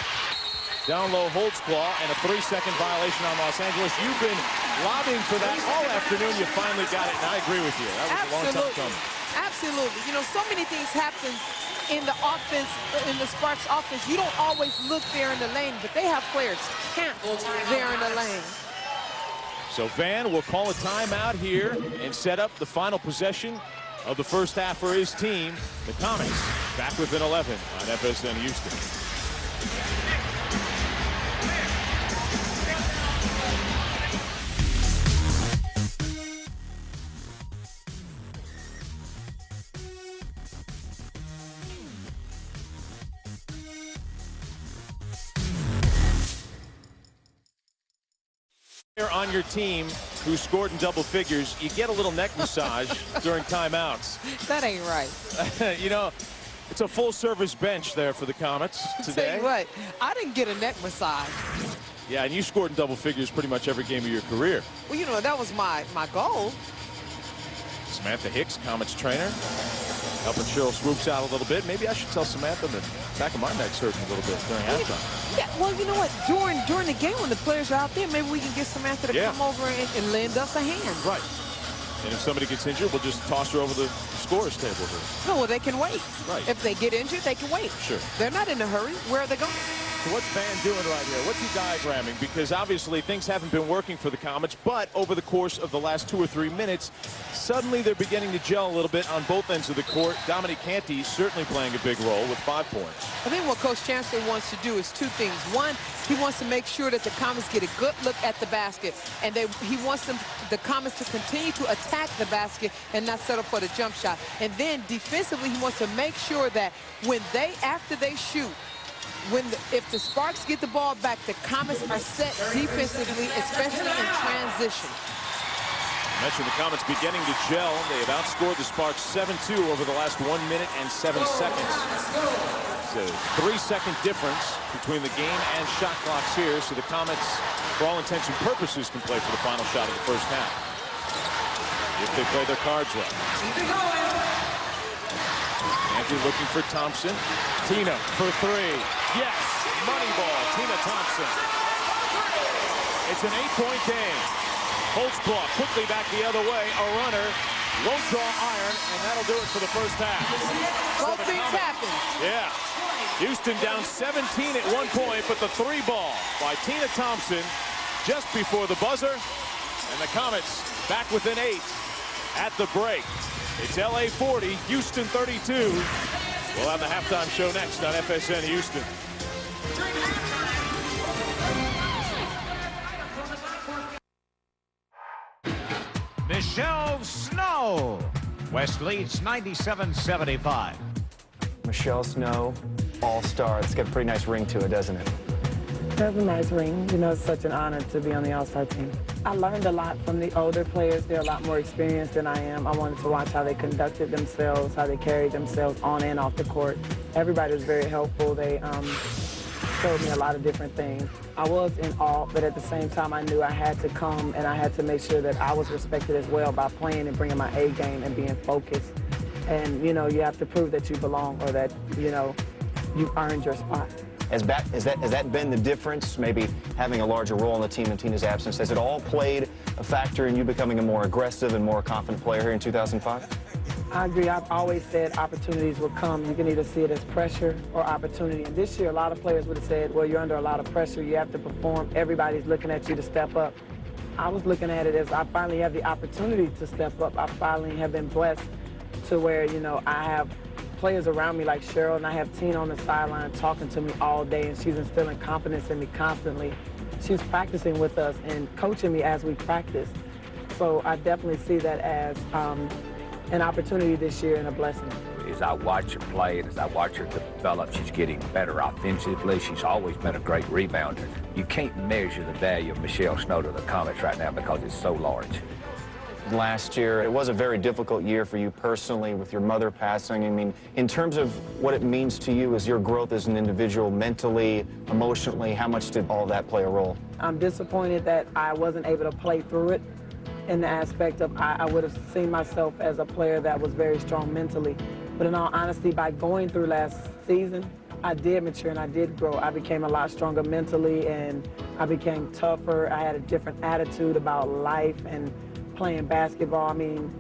Down low, Holtzclaw, and a 3-second violation on Los Angeles. You've been lobbying for that all afternoon. You finally got it, and I agree with you. That was a long time coming. Absolutely. You know, so many things happen in the offense, in the Sparks offense. You don't always look there in the lane, but they have players camped there in the lane. So Van will call a timeout here and set up the final possession of the first half for his team. The Comets back within 11 on FSN Houston. On your team who scored in double figures, you get a little neck massage during timeouts. That ain't right. You know, it's a full-service bench there for the Comets today. Tell you what, I didn't get a neck massage. Yeah, and you scored in double figures pretty much every game of your career. Well, you know, that was my goal. Samantha Hicks, Comets trainer, helping Cheryl Swoops out a little bit. Maybe I should tell Samantha that the back of my neck's hurting a little bit during halftime. Yeah, well, you know what? During the game when the players are out there, maybe we can get Samantha to come over and lend us a hand. Right. And if somebody gets injured, we'll just toss her over the scorer's table here. No, well, they can wait. Right. If they get injured, they can wait. Sure. They're not in a hurry. Where are they going? So what's Van doing right here? What's he diagramming? Because obviously things haven't been working for the Comets, but over the course of the last 2 or 3 minutes, suddenly they're beginning to gel a little bit on both ends of the court. Dominique Canty certainly playing a big role with 5 points. I think what Coach Chancellor wants to do is 2 things. One, he wants to make sure that the Comets get a good look at the basket, and he wants the Comets to continue to attack the basket and not settle for the jump shot. And then defensively, he wants to make sure that after they shoot, if the Sparks get the ball back, the Comets are set defensively, especially in transition. I mentioned the Comets beginning to gel. They have outscored the Sparks 7-2 over the last 1 minute and 7 seconds. It's a 3-second difference between the game and shot clocks here, so the Comets, for all intents and purposes, can play for the final shot of the first half if they play their cards right. Andrew looking for Thompson. Tina for 3. Yes, money ball, Tina Thompson. It's an 8-point game. Holtzclaw quickly back the other way. A runner won't draw iron, and that'll do it for the first half. Both things happen. Yeah. Houston down 17 at 1 point, but the 3 ball by Tina Thompson just before the buzzer. And the Comets back within 8 at the break. It's LA 40, Houston 32. We'll have the halftime show next on FSN Houston. Michelle Snow. West leads 97-75. Michelle Snow, all-star. It's got a pretty nice ring to it, doesn't it? It has a nice ring. You know, it's such an honor to be on the All-Star team. I learned a lot from the older players. They're a lot more experienced than I am. I wanted to watch how they conducted themselves, how they carried themselves on and off the court. Everybody was very helpful. They showed me a lot of different things. I was in awe, but at the same time, I knew I had to come and I had to make sure that I was respected as well by playing and bringing my A game and being focused. And, you know, you have to prove that you belong or that, you know, you've earned your spot. Has that been the difference, maybe having a larger role on the team in Tina's absence? Has it all played a factor in you becoming a more aggressive and more confident player here in 2005? I agree. I've always said opportunities will come. You can either see it as pressure or opportunity. And this year, a lot of players would have said, well, you're under a lot of pressure. You have to perform. Everybody's looking at you to step up. I was looking at it as I finally have the opportunity to step up. I finally have been blessed to where, you know, I have players around me like Cheryl, and I have Tina on the sideline talking to me all day, and she's instilling confidence in me constantly. She's practicing with us and coaching me as we practice. So I definitely see that as an opportunity this year and a blessing. As I watch her play and as I watch her develop, she's getting better offensively. She's always been a great rebounder. You can't measure the value of Michelle Snow to the Comets right now because it's so large. Last year, it was a very difficult year for you personally with your mother passing. I mean, in terms of what it means to you as your growth as an individual, mentally, emotionally, how much did all that play a role? I'm disappointed that I wasn't able to play through it in the aspect of I would have seen myself as a player that was very strong mentally. But in all honesty, by going through last season, I did mature and I did grow. I became a lot stronger mentally and I became tougher. I had a different attitude about life and playing basketball. I mean,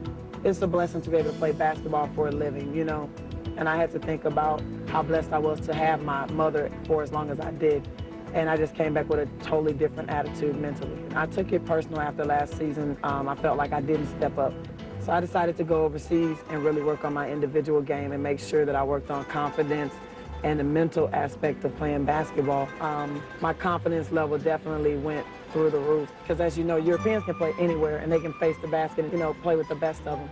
it's a blessing to be able to play basketball for a living, you know. And I had to think about how blessed I was to have my mother for as long as I did. And I just came back with a totally different attitude mentally. I took it personal after last season. I felt like I didn't step up. So I decided to go overseas and really work on my individual game and make sure that I worked on confidence and the mental aspect of playing basketball. My confidence level definitely went through the roof. Because as you know, Europeans can play anywhere and they can face the basket and, you know, play with the best of them.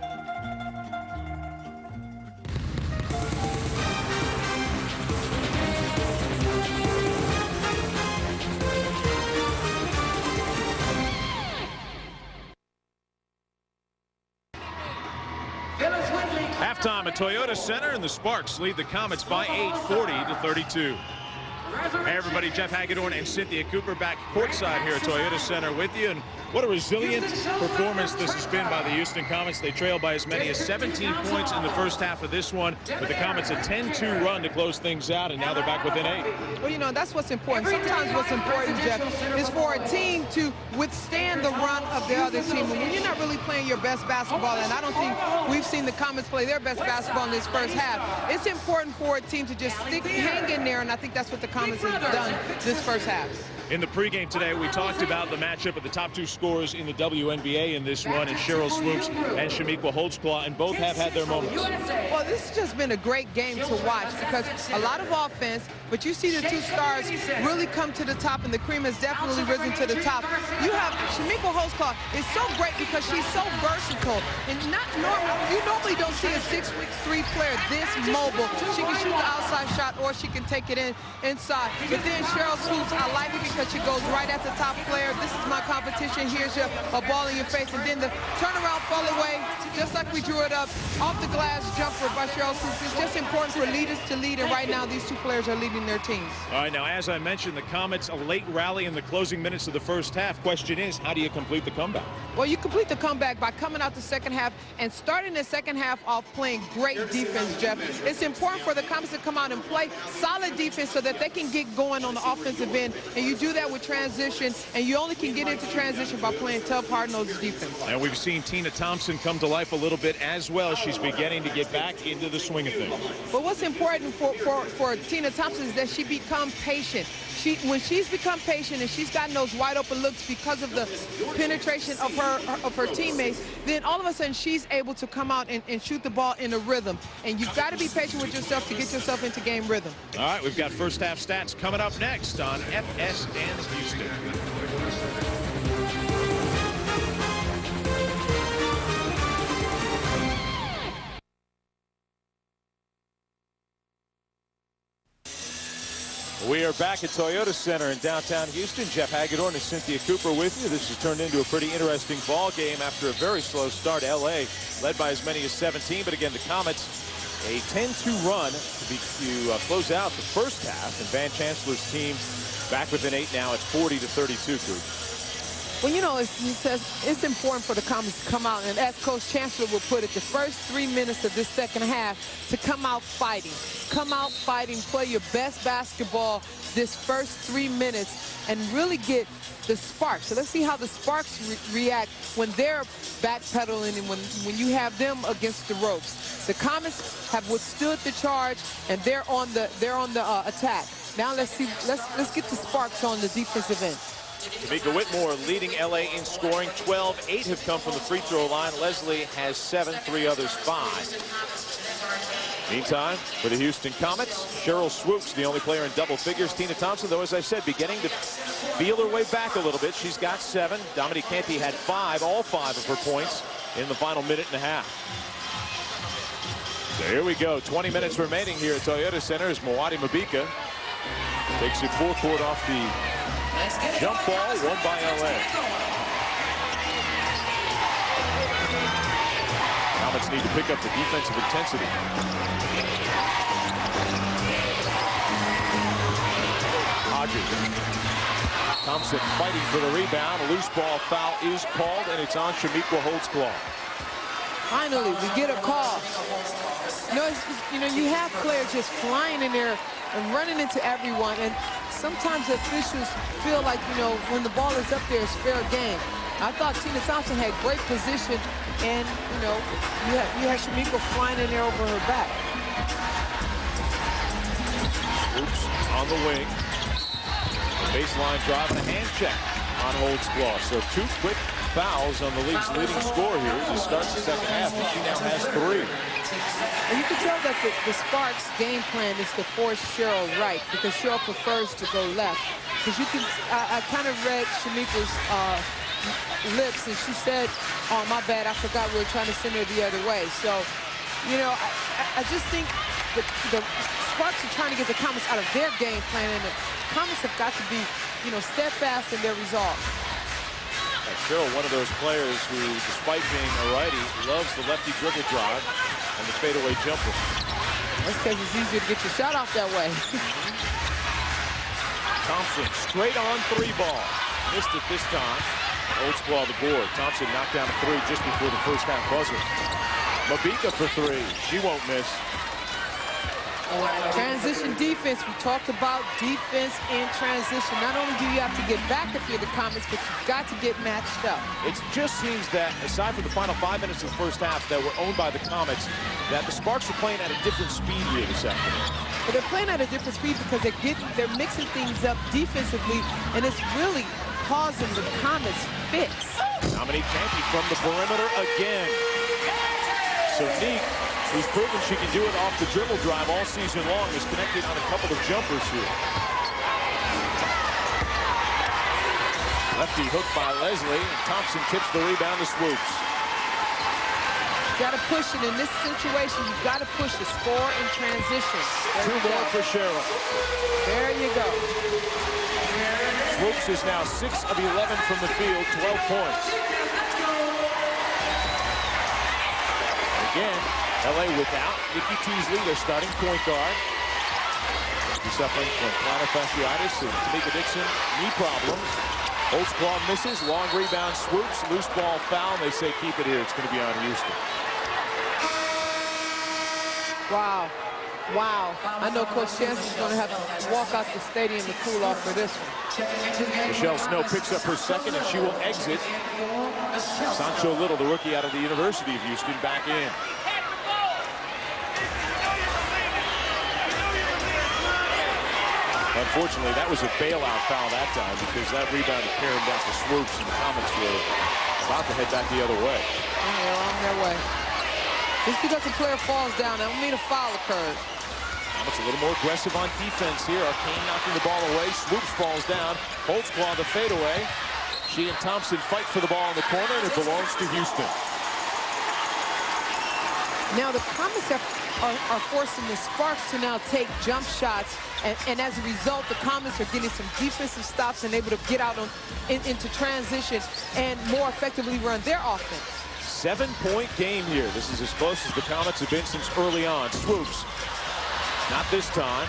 Halftime at Toyota Center, and the Sparks lead the Comets by 8, 40-32. Hey everybody, Jeff Hagedorn and Cynthia Cooper back courtside here at Toyota Center with you. And what a resilient performance this has been by the Houston Comets. They trailed by as many as 17 points in the first half of this one, with the Comets a 10-2 run to close things out, and now they're back within 8. Well, you know, that's what's important. Sometimes what's important, Jeff, is for a team to withstand the run of the other team. And when you're not really playing your best basketball, and I don't think we've seen the Comets play their best basketball in this first half, it's important for a team to just hang in there, and I think that's what the Comets have done this first half. In the pregame today, we talked about the matchup of the top two scorers in the WNBA in this one, and Cheryl Swoops and Shamiqua Holtzclaw, and both have had their moments. Well, this has just been a great game to watch because a lot of offense, but you see the two stars really come to the top, and the cream has definitely risen to the top. You have Shamiqua Holtzclaw is so great because she's so versatile, and you normally don't see a 6'3" player this mobile. She can shoot the outside shot or she can take it inside. But then Cheryl Swoops, I like it because she goes right at the top player. This is my competition. Here's a ball in your face. And then the turnaround fall away, just like we drew it up, off the glass jumper by Cheryl Swoops. It's just important for leaders to lead, and right now these two players are leading their teams. All right, now as I mentioned, the Comets a late rally in the closing minutes of the first half. Question is, how do you complete the comeback? Well, you complete the comeback by coming out the second half and starting the second half off playing great defense, Jeff. It's important for the Comets to come out and play solid defense so that they can can get going on the offensive end, and you do that with transition, and you only can get into transition by playing tough, hard-nosed defense. And we've seen Tina Thompson come to life a little bit as well. She's beginning to get back into the swing of things. But what's important for Tina Thompson is that she become patient. When she's become patient and she's gotten those wide open looks because of the penetration of her teammates, then all of a sudden she's able to come out and shoot the ball in a rhythm. And you've got to be patient with yourself to get yourself into game rhythm. All right, we've got first half stats coming up next on FS&N Houston. We are back at Toyota Center in downtown Houston. Jeff Hagedorn and Cynthia Cooper with you. This has turned into a pretty interesting ball game after a very slow start. LA led by as many as 17, but again, the Comets a 10-2 run to close out the first half, and Van Chancellor's team back within 8 now. It's 40-32. Coop. Well, you know, he says it's important for the Comets to come out, and as Coach Chancellor will put it, the first 3 minutes of this second half to come out fighting. Come out fighting, play your best basketball this first 3 minutes, and really get the sparks. So let's see how the Sparks react when they're backpedaling and when you have them against the ropes. The Comets have withstood the charge, and they're on the attack. Now let's get the Sparks on the defensive end. Tamika Whitmore leading LA in scoring. 12, 8 have come from the free throw line. Leslie has 7, 3 others 5. Meantime, for the Houston Comets, Cheryl Swoops, the only player in double figures. Tina Thompson, though, as I said, beginning to feel her way back a little bit. She's got 7. Dominique Canty had 5, all 5 of her points in the final minute and a half. So here we go. 20 minutes remaining here at Toyota Center as Mwati Mabika takes it forecourt off the jump ball, won by LA. Comets need to pick up the defensive intensity. Hodges. Thompson fighting for the rebound. A loose ball foul is called, and it's on Shamiqua Holtzclaw. Finally, we get a call. You know, you have players just flying in there and running into everyone, and sometimes the officials feel like, you know, when the ball is up there, it's fair game. I thought Tina Thompson had great position, and, you know, you had Shamiqua flying in there over her back. Oops, on the wing. Baseline drive and a hand check on Holtzclaw. So 2 quick fouls on the league's leading scorer here to start the second half, and she now has 3. And you can tell that the Sparks game plan is to force Cheryl right, because Cheryl prefers to go left. Because you can, I kind of read Shamiqua's lips, and she said, "Oh, my bad, I forgot we were trying to send her the other way." So, you know, I just think the Sparks are trying to get the Comets out of their game plan, and the Comets have got to be, you know, steadfast in their resolve. Cheryl, one of those players who, despite being a righty, loves the lefty dribble drive and the fadeaway jumper. That's because it's easier to get your shot off that way. Thompson, straight on 3 ball. Missed it this time. Holtzclaw the board. Thompson knocked down a 3 just before the first half buzzer. Mabika for 3. She won't miss. Transition defense. We talked about defense in transition. Not only do you have to get back if you're the Comets, but you've got to get matched up. It just seems that, aside from the final 5 minutes of the first half that were owned by the Comets, that the Sparks are playing at a different speed here this afternoon. But they're playing at a different speed because they're mixing things up defensively, and it's really causing the Comets fits. Dominique Canty from the perimeter again. So Neek, who's proven she can do it off the dribble drive all season long, is connected on a couple of jumpers here. Lefty hooked by Leslie. Thompson tips the rebound to Swoops. Got to push it in this situation. You've got to push the score in transition. 2 more for Cheryl. There you go. Swoops is now 6 of 11 from the field, 12 points. Again, LA without Nikki Teasley, their starting point guard. She's suffering from plantar fasciitis and Tamika Dixon knee problems. Holtzclaw misses, long rebound, Swoops, loose ball foul. They say keep it here. It's going to be on Houston. Wow. Wow. I know Coach Chancellor's going to have to walk out the stadium to cool off for this one. Michelle Snow picks up her second, and she will exit. Sancho Little, the rookie out of the University of Houston, back in. Unfortunately, that was a bailout foul that time because that rebound carried down to Swoops, and the Comets were about to head back the other way. They're on their way. Just because a player falls down, that don't mean a foul occurred. Comets a little more aggressive on defense here. Arcane knocking the ball away. Swoops falls down. Holtzclaw the fadeaway. She and Thompson fight for the ball in the corner, and it belongs to Houston. Now the Comets are forcing the Sparks to now take jump shots, and as a result, the Comets are getting some defensive stops and able to get out into transition and more effectively run their offense. 7-point game here. This is as close as the Comets have been since early on. Swoops. Not this time.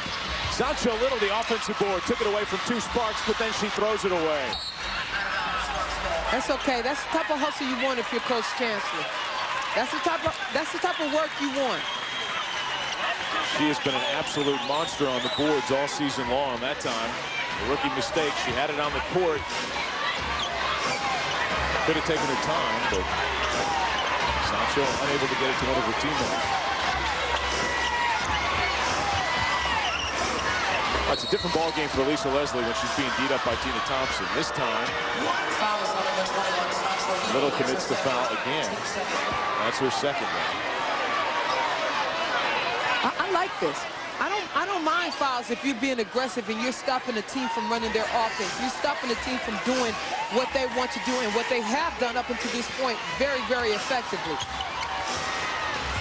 Sancho Little, the offensive board, took it away from two Sparks, but then she throws it away. That's okay. That's the type of hustle you want if you're Coach Chancellor. That's the type of work you want. She has been an absolute monster on the boards all season long. That time, a rookie mistake. She had it on the court. Could have taken her time, but Sancho unable to get it to one of her teammates. It's a different ball game for Lisa Leslie when she's being beat up by Tina Thompson. This time, Little commits the foul again. That's her second one. I like this. I don't mind fouls if you're being aggressive and you're stopping the team from running their offense. You're stopping the team from doing what they want to do and what they have done up until this point very, very effectively.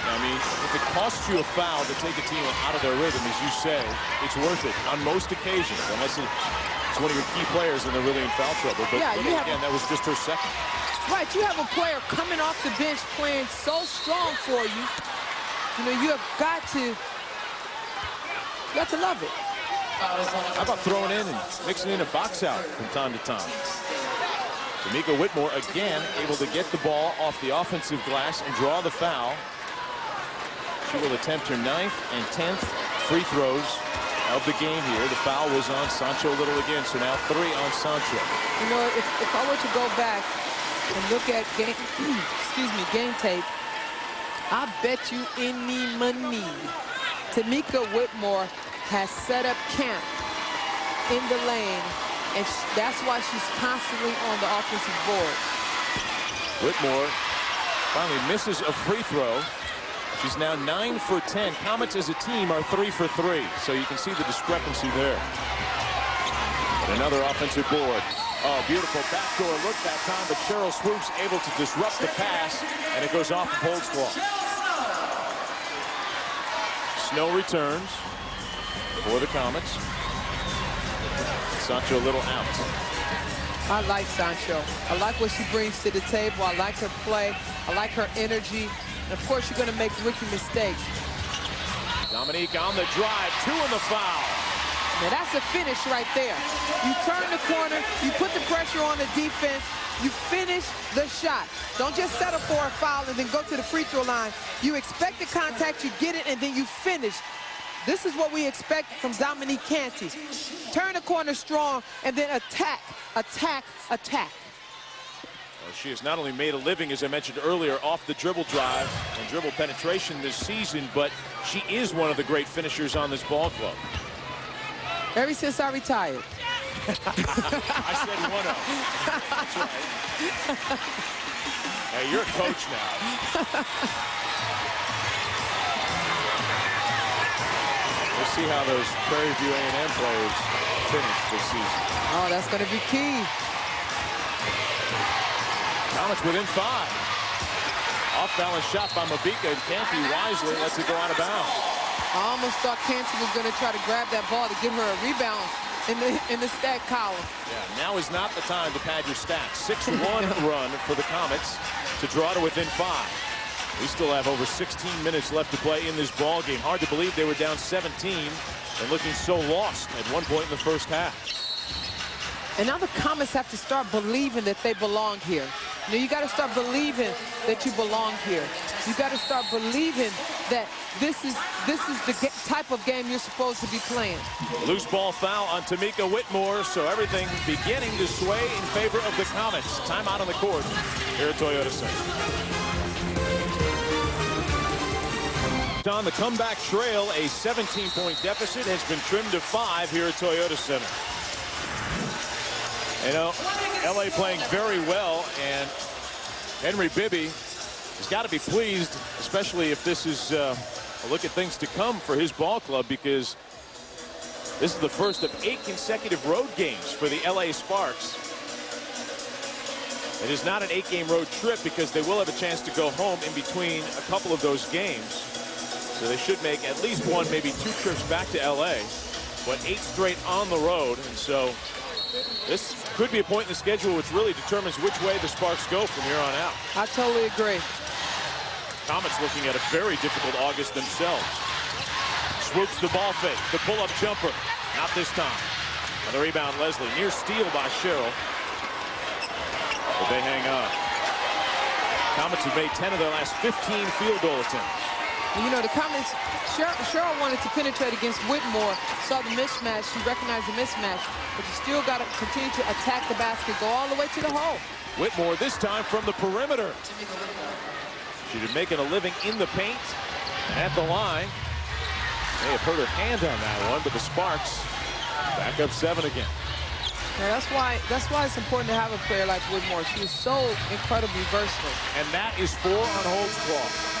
I mean, if it costs you a foul to take a team out of their rhythm, as you say, it's worth it on most occasions, unless it's one of your key players and they're really in foul trouble. But yeah, again, that was just her second. Right, you have a player coming off the bench playing so strong for you. You know, you have got to love it. How about throwing in and mixing in a box out from time to time? Tamika Whitmore again able to get the ball off the offensive glass and draw the foul. She will attempt her 9th and 10th free throws of the game here. The foul was on Sancho Little again, so now 3 on Sancho. You know, if I were to go back and look at game, game tape, I bet you any money Tamika Whitmore has set up camp in the lane, and that's why she's constantly on the offensive board. Whitmore finally misses a free throw. She's now 9 for 10. Comets as a team are 3 for 3, so you can see the discrepancy there. And another offensive board. Oh, beautiful backdoor look that time, but Cheryl Swoops able to disrupt the pass, and it goes off of Holtzclaw. Snow returns for the Comets. Sancho Little out. I like Sancho. I like what she brings to the table. I like her play. I like her energy. And of course, you're going to make rookie mistakes. Dominique on the drive, 2 in the foul. Now that's a finish right there. You turn the corner, you put the pressure on the defense, you finish the shot. Don't just settle for a foul and then go to the free throw line. You expect the contact, you get it, and then you finish. This is what we expect from Dominique Canty. Turn the corner strong and then attack, attack, attack. Well, she has not only made a living, as I mentioned earlier, off the dribble drive and dribble penetration this season, but she is one of the great finishers on this ball club. Ever since I retired. I said one of. That's right. Hey, you're a coach now. We'll see how those Prairie View A&M players finish this season. Oh, that's going to be key. Comets within 5. Off-balance shot by Mabika, and Canty wisely lets it go out of bounds. I almost thought Canty was going to try to grab that ball to give her a rebound in the stat column. Yeah, now is not the time to pad your stats. 6-1 run for the Comets to draw to within 5. We still have over 16 minutes left to play in this ball game. Hard to believe they were down 17 and looking so lost at one point in the first half. And now the Comets have to start believing that they belong here. You know, you got to start believing that you belong here. You got to start believing that this is the type of game you're supposed to be playing. Loose ball foul on Tamika Whitmore, so everything beginning to sway in favor of the Comets. Timeout on the court here at Toyota Center. On the comeback trail, a 17-point deficit has been trimmed to 5 here at Toyota Center. You know, LA playing very well, and Henry Bibby has got to be pleased, especially if this is a look at things to come for his ball club, because this is the first of 8 consecutive road games for the LA Sparks. It is not an 8-game road trip because they will have a chance to go home in between a couple of those games. So they should make at least 1, maybe 2 trips back to LA, but 8 straight on the road. And so this could be a point in the schedule which really determines which way the Sparks go from here on out. I totally agree. Comets looking at a very difficult August themselves. Swoops the ball fake, the pull-up jumper. Not this time. On the rebound, Leslie. Near steal by Cheryl. But they hang on. Comets have made 10 of their last 15 field goal attempts. And, you know, the Comets, Cheryl wanted to penetrate against Whitmore, saw the mismatch, she recognized the mismatch, but you still got to continue to attack the basket, go all the way to the hole. Whitmore this time from the perimeter. She's been making a living in the paint at the line. May have hurt her hand on that one, but the Sparks back up 7 again. Yeah, that's why it's important to have a player like Whitmore. She is so incredibly versatile. And that is 4 on Holtzclaw.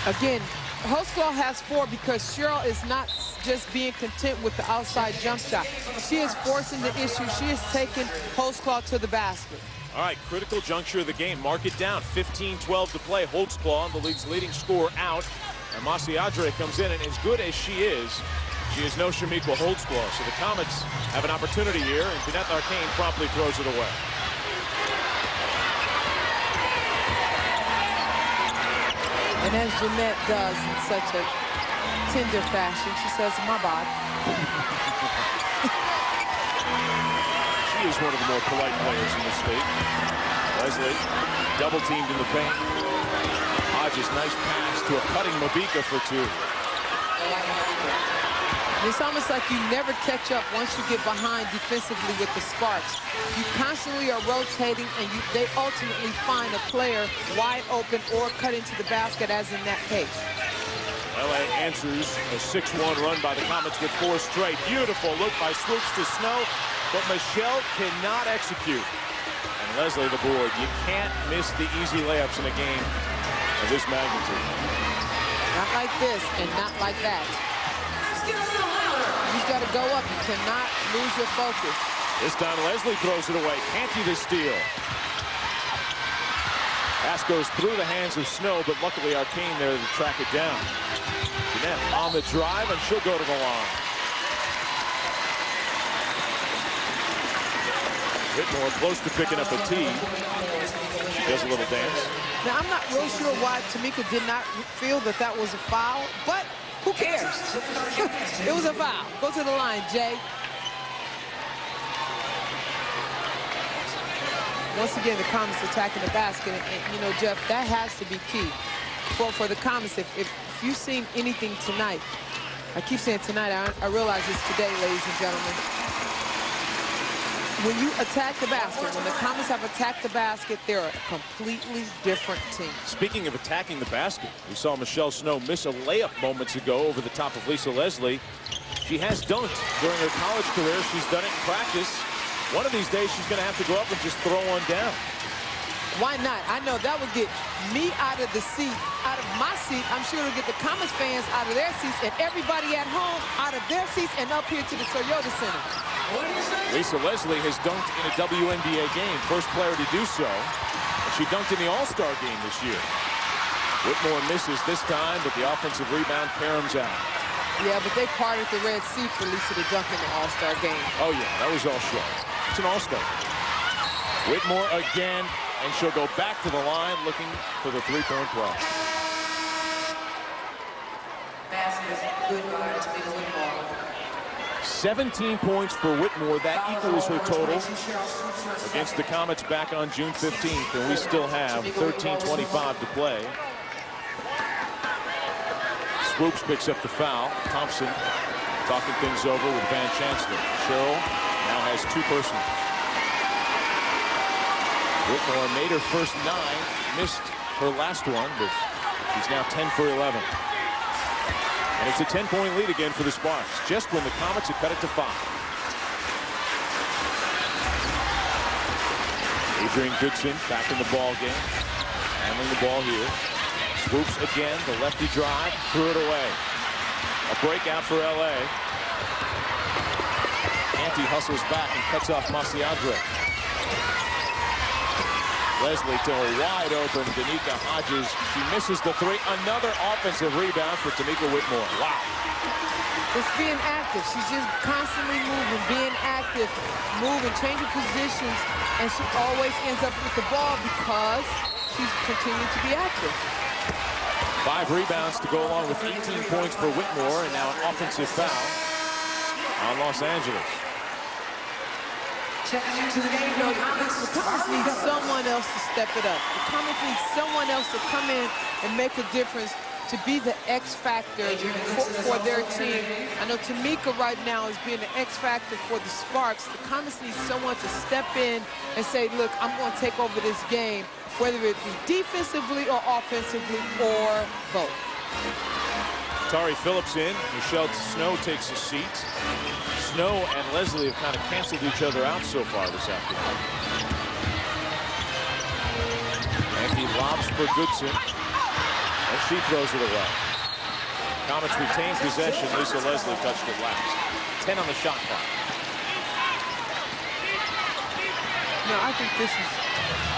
Again, Holtzclaw has 4 because Cheryl is not just being content with the outside jump shot. She is forcing the issue. She is taking Holtzclaw to the basket. All right, critical juncture of the game. Mark it down. 15-12 to play. Holtzclaw, the league's leading scorer, out. And Masiadre comes in, and as good as she is no Shamiqua Holtzclaw. So the Comets have an opportunity here, and Jeanette Arcane promptly throws it away. And as Jeanette does in such a tender fashion, she says, my bad. She is one of the more polite players in this league. Leslie, double teamed in the paint. Hodges, nice pass to a cutting Mabika for 2. It's almost like you never catch up once you get behind defensively with the Sparks. You constantly are rotating, and they ultimately find a player wide open or cut into the basket, as in that case. LA answers a 6-1 run by the Comets with 4 straight. Beautiful look by Swoops to Snow, but Michelle cannot execute. And Leslie the board. You can't miss the easy layups in a game of this magnitude. Not like this and not like that. You've got to go up. You cannot lose your focus. This time Leslie throws it away. Canty the steal. Pass goes through the hands of Snow, but luckily Arcane there to track it down. Jeanette on the drive, and she'll go to the line. Whitmore close to picking up a tee. She does a little dance. Now, I'm not real sure why Tamika did not feel that that was a foul, but who cares? It was a foul. Go to the line, Jay. Once again, the Comets attacking the basket. And you know, Jeff, that has to be key for the Comets. If you've seen anything tonight, I keep saying tonight, I realize it's today, ladies and gentlemen. When you attack the basket, when the Comets have attacked the basket, they're a completely different team. Speaking of attacking the basket, we saw Michelle Snow miss a layup moments ago over the top of Lisa Leslie. She has dunked during her college career. She's done it in practice. One of these days, she's going to have to go up and just throw one down. Why not? I know that would get me out of the seat, out of my seat. I'm sure it'll get the Comets fans out of their seats and everybody at home out of their seats and up here to the Toyota Center. Lisa Leslie has dunked in a WNBA game. First player to do so. And she dunked in the All-Star game this year. Whitmore misses this time, but the offensive rebound caroms out. Yeah, but they parted the Red Sea for Lisa to dunk in the All-Star game. Oh, yeah, that was all short. It's an All-Star. Whitmore again, and she'll go back to the line looking for the three-point play. Basket is good by Tamika Whitmore. 17 points for Whitmore. That equals her total against the Comets back on June 15th, and we still have 13:25 to play. Swoops picks up the foul. Thompson talking things over with Van Chancellor. Cheryl now has 2 personals. Whitmore made her first 9, missed her last one, but she's now 10 for 11. And it's a 10-point lead again for the Sparks, just when the Comets have cut it to 5. Adrian Goodson back in the ball game, handling the ball here. Swoops again, the lefty drive, threw it away. A breakout for LA. Ante hustles back and cuts off Masiadre. Leslie to a wide open Danica Hodges. She misses the 3. Another offensive rebound for Tamika Whitmore. Wow. Just being active. She's just constantly moving, being active, moving, changing positions, and she always ends up with the ball because she's continuing to be active. 5 rebounds to go along with 18 points for Whitmore, and now an offensive foul on Los Angeles. The Comets need someone else to step it up. The Comets need someone else to come in and make a difference, to be the X factor for their team. I know Tamika right now is being the X factor for the Sparks. The Comets need someone to step in and say, look, I'm going to take over this game, whether it be defensively or offensively or both. Tari Phillips in. Michelle Snow takes a seat. Snow and Leslie have kind of canceled each other out so far this afternoon. Andy lobs for Goodson, and she throws it away. Comets retain possession. Lisa Leslie touched it last. 10 on the shot clock. No, I think this is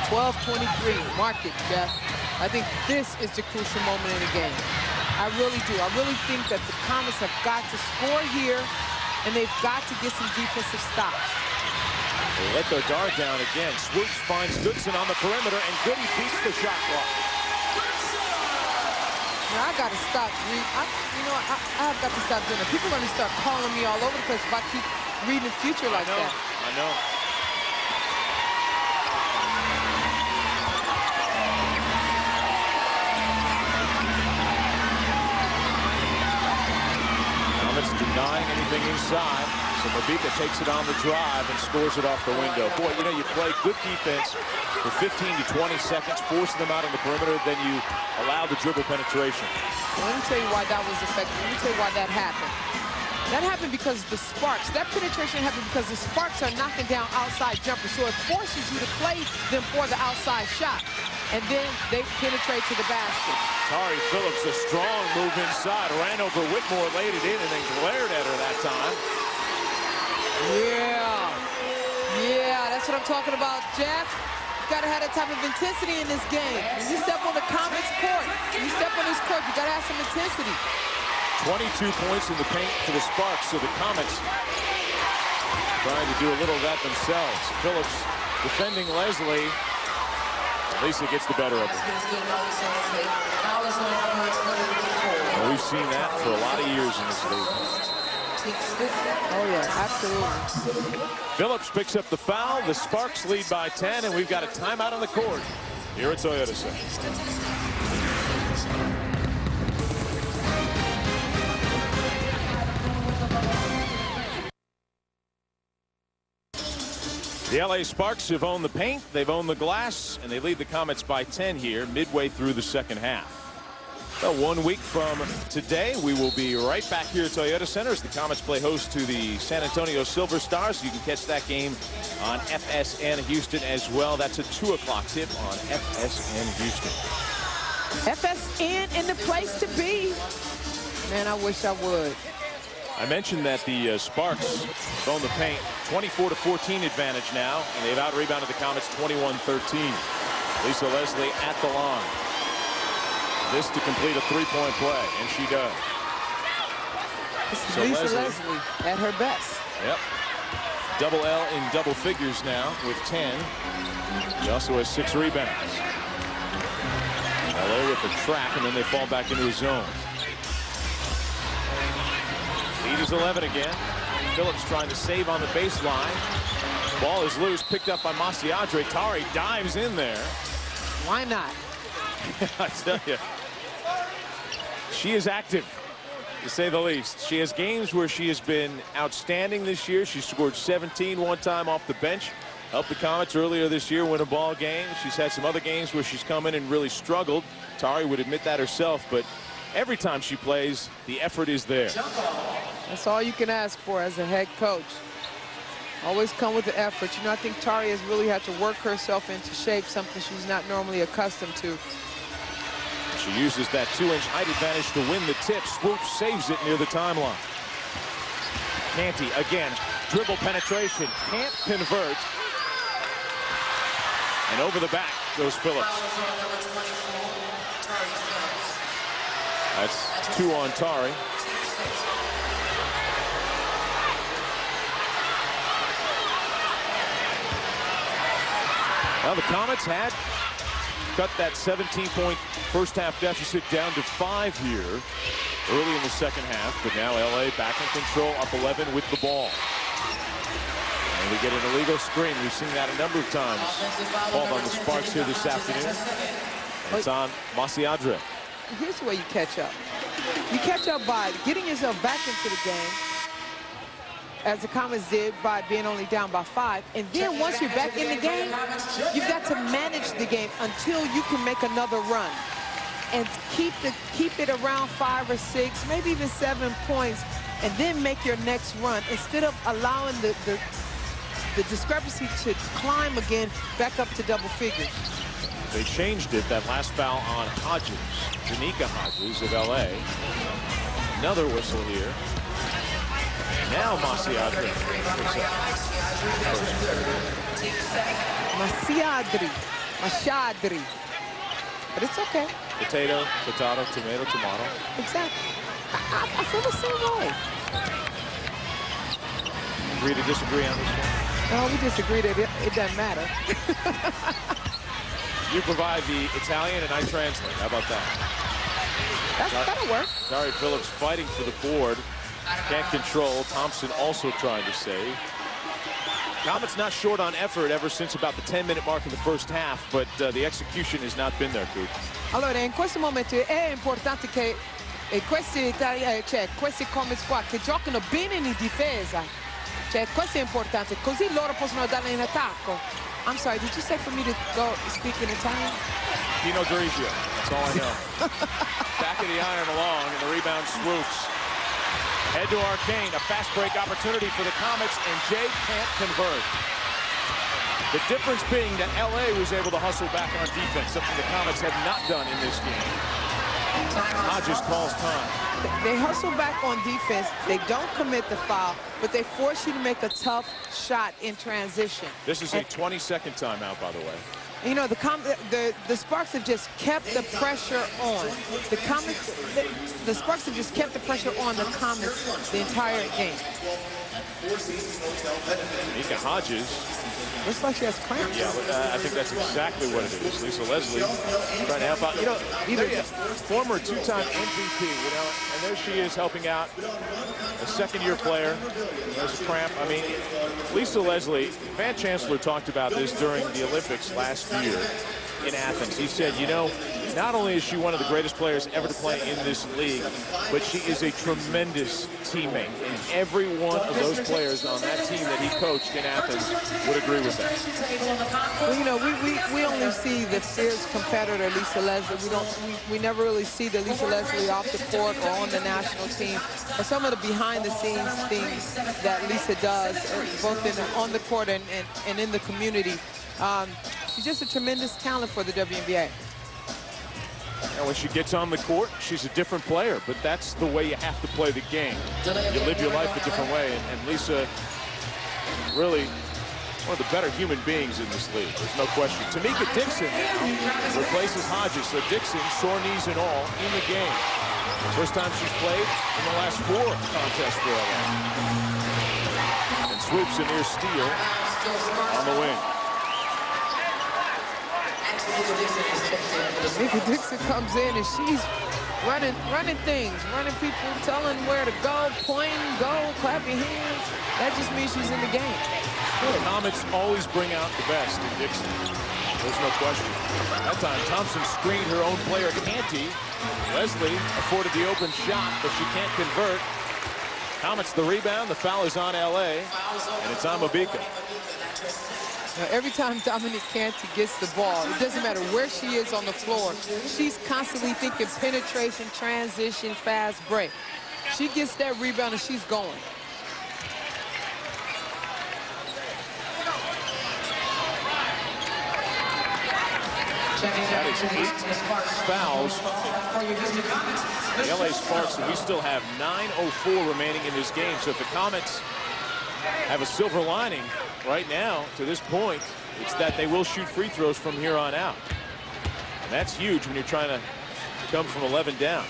12-23. Mark it, Jeff. I think this is the crucial moment in the game. I really do. I really think that the Comets have got to score here, and they've got to get some defensive stops. They let their guard down again. Swoops finds Goodson on the perimeter, and Goody beats the shot clock. Now, I got to stop. I've got to stop doing it. People are going to start calling me all over the place if I keep reading future like that. I know. Denying anything inside, so Mabika takes it on the drive and scores it off the window. Boy, you know, you play good defense for 15 to 20 seconds, forcing them out on the perimeter, then you allow the dribble penetration. Well, let me tell you why that was effective. Let me tell you why that happened. That happened because the Sparks, that penetration happened because the Sparks are knocking down outside jumpers, so it forces you to play them for the outside shot, and then they penetrate to the basket. Tari Phillips, a strong move inside, ran over Whitmore, laid it in, and then glared at her that time. Yeah, that's what I'm talking about, Jeff. You gotta have that type of intensity in this game. When you step on the Comets court, when you step on this court, you gotta have some intensity. 22 points in the paint for the Sparks, so the Comets trying to do a little of that themselves. Phillips defending Leslie. Lisa gets the better of her. Well, we've seen that for a lot of years in this league. Oh, yeah, absolutely. Phillips picks up the foul. The Sparks lead by 10, and we've got a timeout on the court here at Toyota Center. The LA Sparks have owned the paint, they've owned the glass, and they lead the Comets by 10 here midway through the second half. Well, 1 week from today, we will be right back here at Toyota Center as the Comets play host to the San Antonio Silver Stars. You can catch that game on FSN Houston as well. That's a 2 o'clock tip on FSN Houston. FSN in the place to be. Man, I wish I would. I mentioned that the Sparks own the paint, 24-14 advantage now, and they've out-rebounded the Comets 21-13. Lisa Leslie at the line. This to complete a three-point play, and she does. So Lisa Leslie at her best. Yep. Double L in double figures now with 10. He also has 6 rebounds. LA with the track, and then they fall back into his zone. Lead is 11 again. Phillips trying to save on the baseline. Ball is loose, picked up by Masiadre. Tari dives in there. Why not? I tell you, she is active, to say the least. She has games where she has been outstanding this year. She scored 17 one time off the bench. Helped the Comets earlier this year win a ball game. She's had some other games where she's come in and really struggled. Tari would admit that herself, but every time she plays, the effort is there. That's all you can ask for as a head coach. Always come with the effort. You know, I think Tari has really had to work herself into shape, something she's not normally accustomed to. She uses that 2-inch height advantage to win the tip. Swoop saves it near the timeline. Canty again, dribble penetration, can't convert. And over the back goes Phillips. That's 2 on Tari. Well, the Comets had cut that 17-point first-half deficit down to 5 here early in the second half, but now LA back in control, up 11 with the ball. And we get an illegal screen. We've seen that a number of times. Called on the Sparks here this afternoon. It's on Masiadre. Here's the way you catch up. You catch up by getting yourself back into the game, as the Comets did by being only down by 5. And then once you're back in the game, you've got to manage the game until you can make another run. And keep it around 5 or 6, maybe even 7 points, and then make your next run instead of allowing the discrepancy to climb again back up to double figures. They changed it, that last foul on Hodges, Danica Hodges of LA. Another whistle here. Now Masiadre. Masiadre. But it's okay. Potato, potato, tomato, tomato. Exactly. I feel the same way. Agree to disagree on this one? No, we disagree that it doesn't matter. You provide the Italian and I translate. How about that? That'll work. Tari Phillips fighting for the board. Can't control. Thompson also trying to save. Comets not short on effort ever since about the 10-minute mark in the first half, but the execution has not been there, Coop. Allora, in questo momento è importante che questi Comets qua che giocano bene in difesa. Cioè, questo è importante, così loro possono dare in attacco. I'm sorry, did you say for me to go speak in Italian? Pino Grigio, that's all I know. Back of the iron along, and the rebound swoops. Head to Arcane, a fast break opportunity for the Comets, and Jay can't convert. The difference being that LA was able to hustle back on defense, something the Comets have not done in this game. Hodges calls time. They hustle back on defense. They don't commit the foul, but they force you to make a tough shot in transition. This is a 20-second timeout, by the way. You know, the Sparks have just kept the pressure on. The Sparks have just kept the pressure on the Comets the entire game. Danica Hodges. Looks like she has cramps. Yeah, I think that's exactly what it is. Lisa Leslie trying to help out. You know, former two-time MVP, you know, and there she is helping out a second-year player. There's a cramp. I mean, Lisa Leslie, Van Chancellor talked about this during the Olympics last year in Athens. He said, you know, not only is she one of the greatest players ever to play in this league, but she is a tremendous teammate. And every one of those players on that team that he coached in Athens would agree with that. Well, you know, we only see the fierce competitor, Lisa Leslie. We never really see the Lisa Leslie off the court or on the national team. Or some of the behind-the-scenes things that Lisa does, both on the court and in the community. She's just a tremendous talent for the WNBA. And when she gets on the court, she's a different player, but that's the way you have to play the game. You live your life a different way, and Lisa really one of the better human beings in this league. There's no question. Tamika Dixon now replaces Hodges, so Dixon, sore knees and all, in the game. First time she's played in the last 4 contests for LA. And swoops a near steal on the wing. Tamika Dixon comes in and she's running things, running people, telling where to go, pointing, go, clap your hands. That just means she's in the game. The Comets always bring out the best in Dixon. There's no question. That time, Thompson screened her own player, Canty. Leslie afforded the open shot, but she can't convert. Comets the rebound. The foul is on LA, and it's on Mabika. Now, every time Dominique Canty gets the ball, it doesn't matter where she is on the floor, she's constantly thinking penetration, transition, fast break. She gets that rebound and she's going. That is 8 fouls. The LA Sparks, and we still have 9:04 remaining in this game. So if the Comets have a silver lining right now to this point, it's that they will shoot free throws from here on out. And that's huge when you're trying to come from 11 down.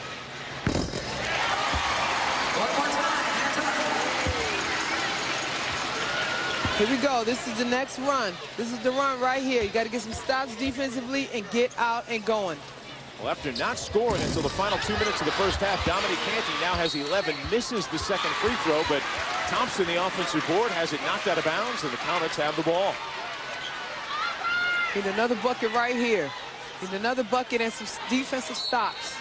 Here we go. This is the next run. This is the run right here. You got to get some stops defensively and get out and going. Well, after not scoring until the final 2 minutes of the first half, Dominique Canty now has 11, misses the second free throw, but Thompson, the offensive board, has it knocked out of bounds, and the Comets have the ball. Need another bucket right here. Need another bucket and some defensive stops.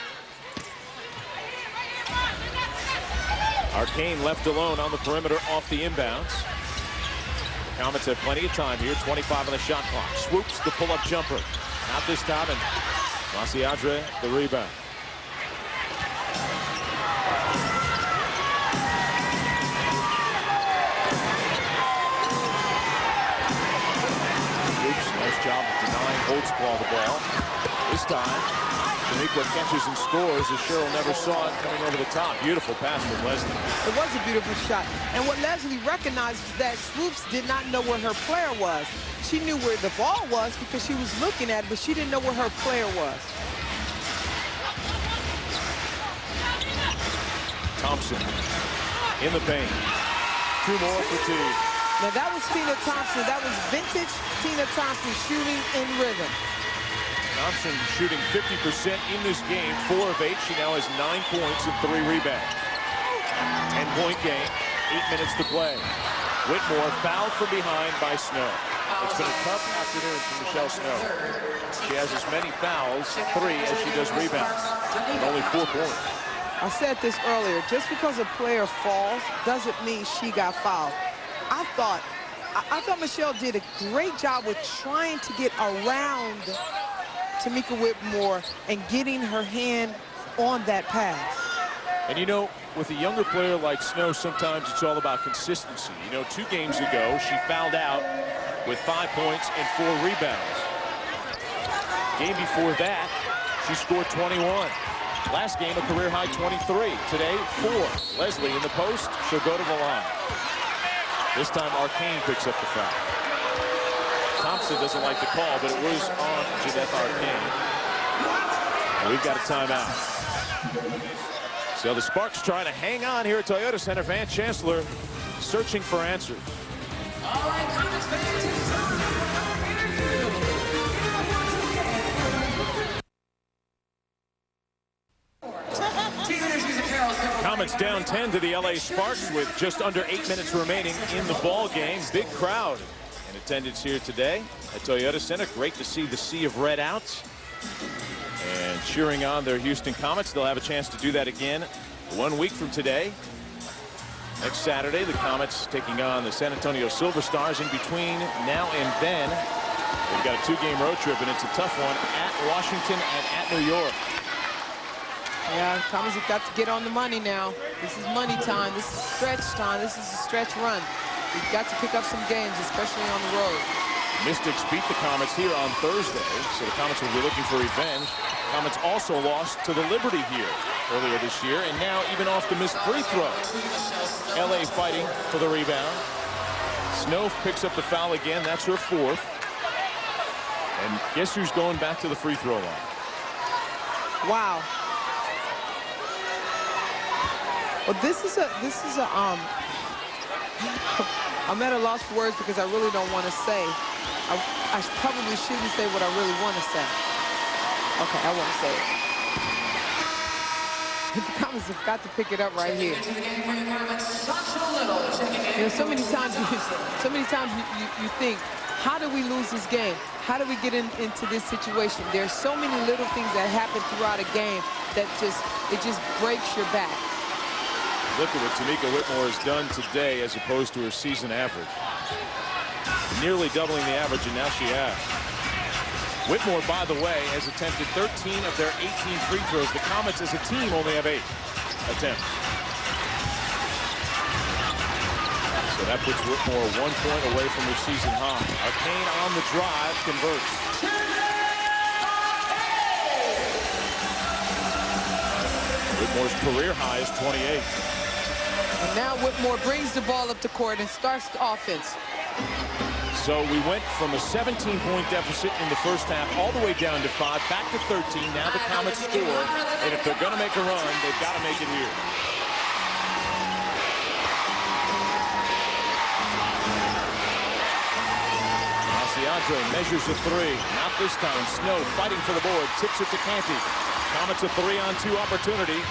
Arcane left alone on the perimeter off the inbounds. The Comets have plenty of time here. 25 on the shot clock. Swoops the pull-up jumper. Not this time, and Masiadre the rebound. Swoops, nice job of denying Holtzclaw the ball. This time, D'Amico catches and scores as Cheryl never saw it coming over the top. Beautiful pass from Leslie. It was a beautiful shot. And what Leslie recognized is that Swoops did not know where her player was. She knew where the ball was because she was looking at it, but she didn't know where her player was. Thompson in the paint. 2 more for T. Now that was Tina Thompson. That was vintage Tina Thompson shooting in rhythm. Thompson shooting 50% in this game, 4 of 8. She now has 9 points and 3 rebounds. 10-point game, 8 minutes to play. Whitmore fouled from behind by Snow. It's been a tough afternoon for Michelle Snow. She has as many fouls, 3, as she does rebounds, and only 4 points. I said this earlier, just because a player falls doesn't mean she got fouled. I thought Michelle did a great job with trying to get around Tamika Whitmore and getting her hand on that pass. And you know, with a younger player like Snow, sometimes it's all about consistency. You know, 2 games ago, she fouled out with 5 points and 4 rebounds. Game before that, she scored 21. Last game, a career-high 23. Today, 4. Leslie in the post, she'll go to the line. This time, Arcane picks up the foul. Thompson doesn't like the call, but it was on Jeanette Arcane. And we've got a timeout. So the Sparks trying to hang on here at Toyota Center. Van Chancellor searching for answers. All right, Comets fans, it's time for our interview. Comets down 10 to the LA Sparks with just under 8 minutes remaining in the ball game. Big crowd in attendance here today at Toyota Center. Great to see the sea of red out and cheering on their Houston Comets. They'll have a chance to do that again 1 week from today. Next Saturday, the Comets taking on the San Antonio Silver Stars. In between now and then, they've got a 2-game road trip, and it's a tough one at Washington and at New York. Yeah, Comets have got to get on the money now. This is money time. This is stretch time. This is a stretch run. We've got to pick up some games, especially on the road. Mystics beat the Comets here on Thursday, so the Comets will be looking for revenge. Comets also lost to the Liberty here earlier this year, and now even off the missed free throw. LA fighting for the rebound. Snow picks up the foul again. That's her 4th. And guess who's going back to the free throw line? Wow. Well, I'm at a loss for words because I really don't want to say. I probably shouldn't say what I really want to say. Okay, I won't say it. the Comets have got to pick it up right here. You know, so many times you think, how do we lose this game? How do we get into this situation? There's so many little things that happen throughout a game that it just breaks your back. Look at what Tamika Whitmore has done today as opposed to her season average. Nearly doubling the average, and now she has. Whitmore, by the way, has attempted 13 of their 18 free throws. The Comets as a team only have 8 attempts. So that puts Whitmore 1 point away from her season high. Arcane on the drive converts. Whitmore's career high is 28. And now Whitmore brings the ball up the court and starts the offense. So we went from a 17-point deficit in the first half all the way down to 5, back to 13. Now the Comets score, and if they're going to make a run, they've got to make it here. Andre measures a 3. Not this time. Snow fighting for the board. Tips it to Canty. Comets a 3-on-2 opportunity.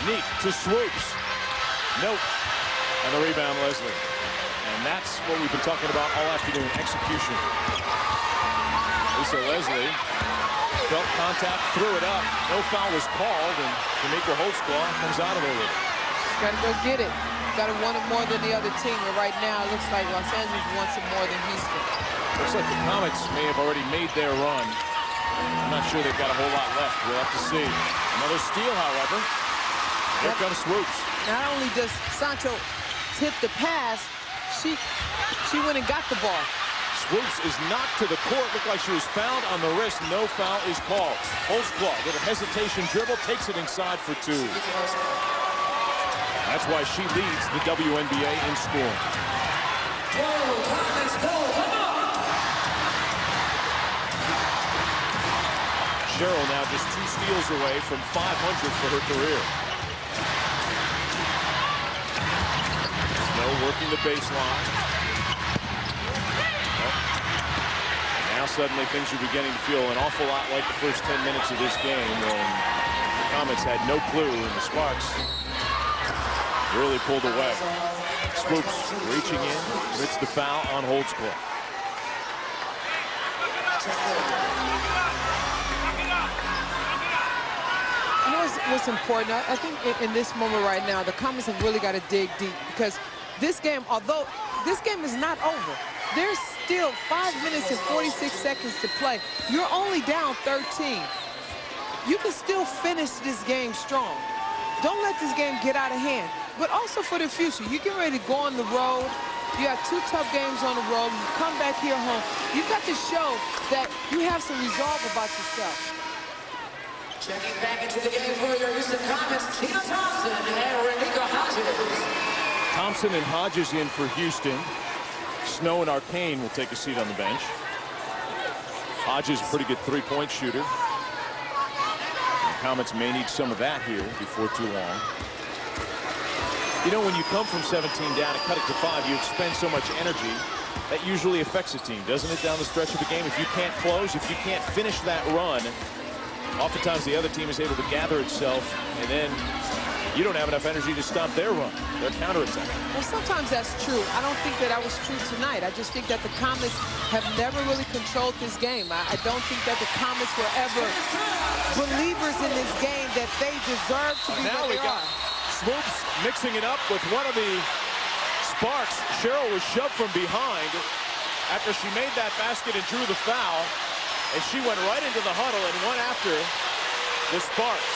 Neat to Swoops. Nope. And the rebound, Leslie. And that's what we've been talking about all afternoon. Execution. Lisa Leslie felt contact, threw it up. No foul was called, and Tamika Holtzclaw comes out of there with it. Got to go get it. Got to want it more than the other team. And right now, it looks like Los Angeles wants it more than Houston. Looks like the Comets may have already made their run. I'm not sure they've got a whole lot left. We'll have to see. Another steal, however. Here comes Swoops. Not only does Sancho tip the pass, she went and got the ball. Swoops is knocked to the court. Looked like she was fouled on the wrist. No foul is called. Holtzclaw, little hesitation dribble, takes it inside for 2. That's why she leads the WNBA in scoring. Cheryl now just 2 steals away from 500 for her career. Snow working the baseline. Now suddenly things are beginning to feel an awful lot like the first 10 minutes of this game when the Comets had no clue and the Sparks really pulled away. Swoops reaching in, commits the foul on Holtzclaw. What's important, I think in this moment right now, the Comets have really got to dig deep because this game, although this game is not over, there's still 5 minutes and 46 seconds to play. You're only down 13. You can still finish this game strong. Don't let this game get out of hand. But also for the future, you get ready to go on the road. You have 2 tough games on the road. You come back here home. You've got to show that you have some resolve about yourself. Checking back into the game for your Houston Comets, Tina Thompson and Renika Hodges. Thompson and Hodges in for Houston. Snow and Arcane will take a seat on the bench. Hodges, a pretty good 3-point shooter. The Comets may need some of that here before too long. You know, when you come from 17 down and cut it to 5, you expend so much energy. That usually affects a team, doesn't it, down the stretch of a game? If you can't close, if you can't finish that run, oftentimes the other team is able to gather itself, and then you don't have enough energy to stop their run, their counterattack. Well, sometimes that's true. I don't think that was true tonight. I just think that the Comets have never really controlled this game. I don't think that the Comets were ever believers in this game that they deserve to be now what we they got are. Swoops mixing it up with one of the Sparks. Cheryl was shoved from behind after she made that basket and drew the foul, and she went right into the huddle and went after the Sparks.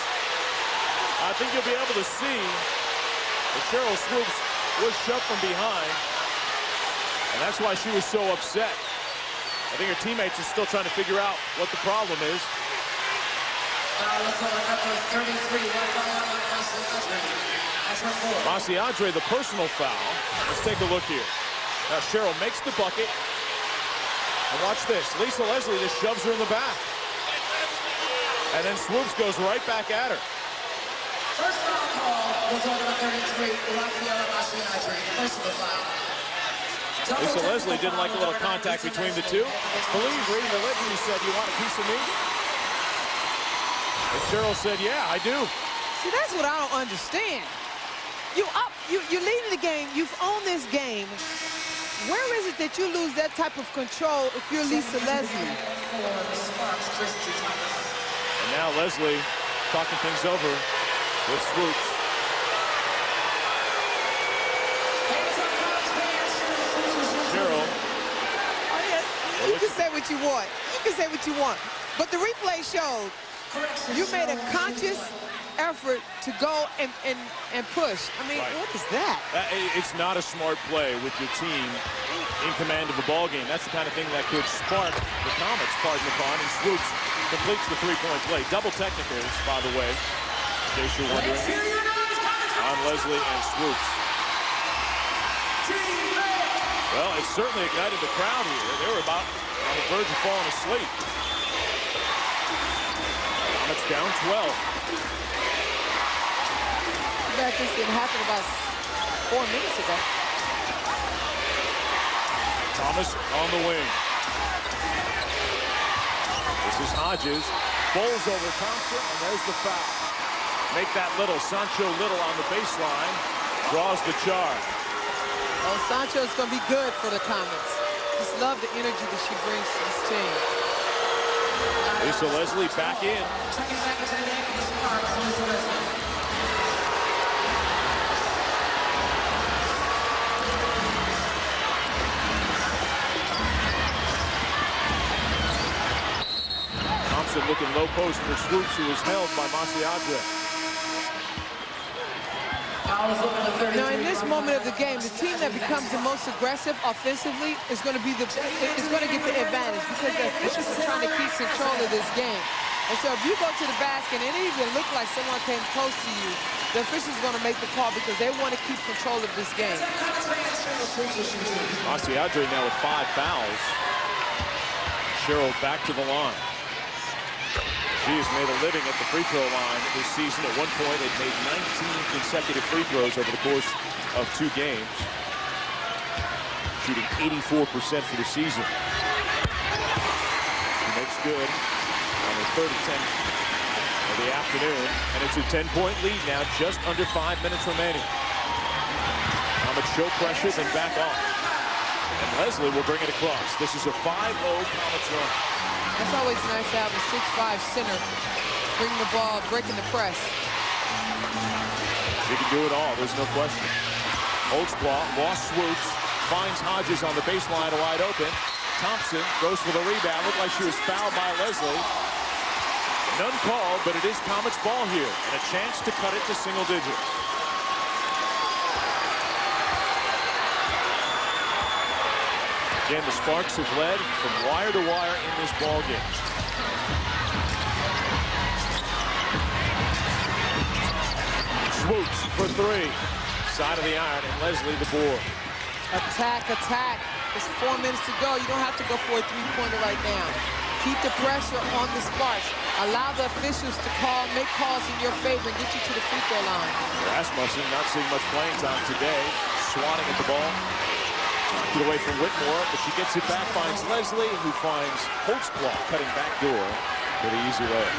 I think you'll be able to see that Cheryl Swoops was shoved from behind, and that's why she was so upset. I think her teammates are still trying to figure out what the problem is. Rossi Andre, the personal foul. Let's take a look here. Now Cheryl makes the bucket. And watch this. Lisa Leslie just shoves her in the back. And then Swoops goes right back at her. First foul call was on number 33, Rafaela Andre, personal foul. Lisa Leslie didn't like a little contact between the two. Believe reading the lips, he said, "You want a piece of me?" And Cheryl said, "Yeah, I do." See, that's what I don't understand. You're leading the game. You've owned this game. Where is it that you lose that type of control if you're Lisa Leslie? And now Leslie talking things over with Swoops. Gerald. Oh, yeah. You can say what you want. You can say what you want. But the replay showed you made a conscious effort to go and push. I mean, what is that? It's not a smart play with your team in command of a ball game. That's the kind of thing that could spark the Comets, pardon the pun, and Swoops completes the three-point play. Double technicals, by the way, in case you're wondering, on Leslie and Swoops. Well, it certainly ignited the crowd here. They were about on the verge of falling asleep. Comets down 12. That just didn't happen about 4 minutes ago. Thomas on the wing. This is Hodges. Bowls over Thompson, and there's the foul. Make that little. Sancho Little on the baseline. Draws the charge. Oh, Sancho is going to be good for the Comets. Just love the energy that she brings to this team. Lisa Leslie back in. Checking back into the game for the Sparks, Lisa Leslie. Looking low post for Swoops, who is held by Masiadre. Now, in this moment of the game, the team that becomes the most aggressive offensively is going to get the advantage because the officials are trying to keep control of this game. And so if you go to the basket and it even look like someone came close to you, the officials are going to make the call because they want to keep control of this game. Masiadre now with 5 fouls. Cheryl back to the line. She has made a living at the free throw line this season. At one point, they've made 19 consecutive free throws over the course of 2 games. Shooting 84% for the season. She makes good on her third attempt of the afternoon. And it's a 10-point lead now, just under 5 minutes remaining. Comets show pressure, then back off. And Leslie will bring it across. This is a 5-0 Comets run. It's always nice to have a 6'5" center bringing the ball, breaking the press. She can do it all, there's no question. Holtzclaw, lost Swoops, finds Hodges on the baseline wide open. Thompson goes for the rebound. Looked like she was fouled by Leslie. None called, but it is Comets ball here, and a chance to cut it to single digits. Again, the Sparks have led from wire to wire in this ball game. Swoops for 3. Side of the iron, and Leslie the board. Attack, attack. There's 4 minutes to go. You don't have to go for a three-pointer right now. Keep the pressure on the Sparks. Allow the officials to make calls in your favor and get you to the free throw line. Rasmussen not seeing much playing time today. Swatting at the ball. Knocked it away from Whitmore, but she gets it back, finds Leslie, who finds Holtzclaw cutting back door for the easy layup.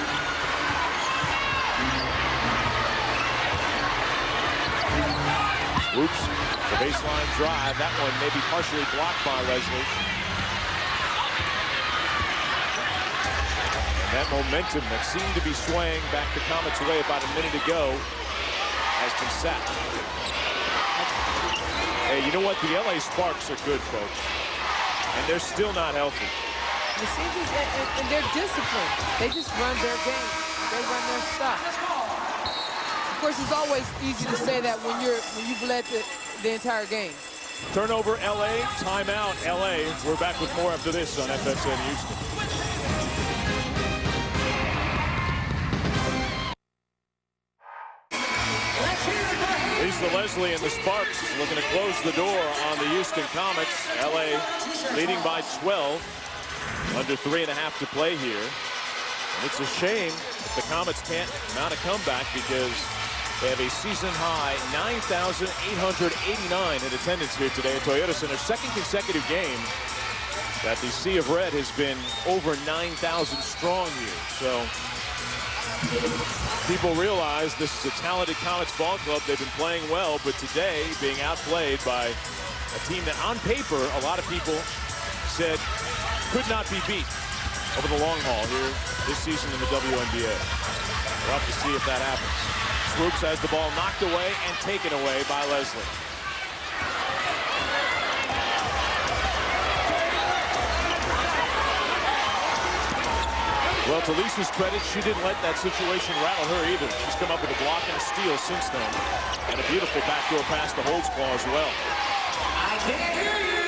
Swoops, the baseline drive. That one may be partially blocked by Leslie. And that momentum that seemed to be swaying back the Comets' way about a minute ago has been sapped. Hey, you know what? The LA Sparks are good, folks. And they're still not healthy. The seasons, and they're disciplined. They just run their game. They run their stuff. Of course, it's always easy to say that when you've led the entire game. Turnover, LA. Timeout, LA. We're back with more after this on FSN Houston. Lisa Leslie and the Sparks looking to close the door on the Houston Comets. LA leading by 12. Under 3.5 to play here. And it's a shame if the Comets can't mount a comeback because they have a season-high 9,889 in attendance here today at Toyota Center. Second consecutive game that the Sea of Red has been over 9,000 strong here. So People realize this is a talented Comets ball club. They've been playing well, but today being outplayed by a team that on paper a lot of people said could not be beat over the long haul here this season in the WNBA. We'll have to see if that happens. Swoops has the ball knocked away and taken away by Leslie. Well, to Lisa's credit, she didn't let that situation rattle her either. She's come up with a block and a steal since then. And a beautiful backdoor pass to Holtzclaw as well. I can't hear you.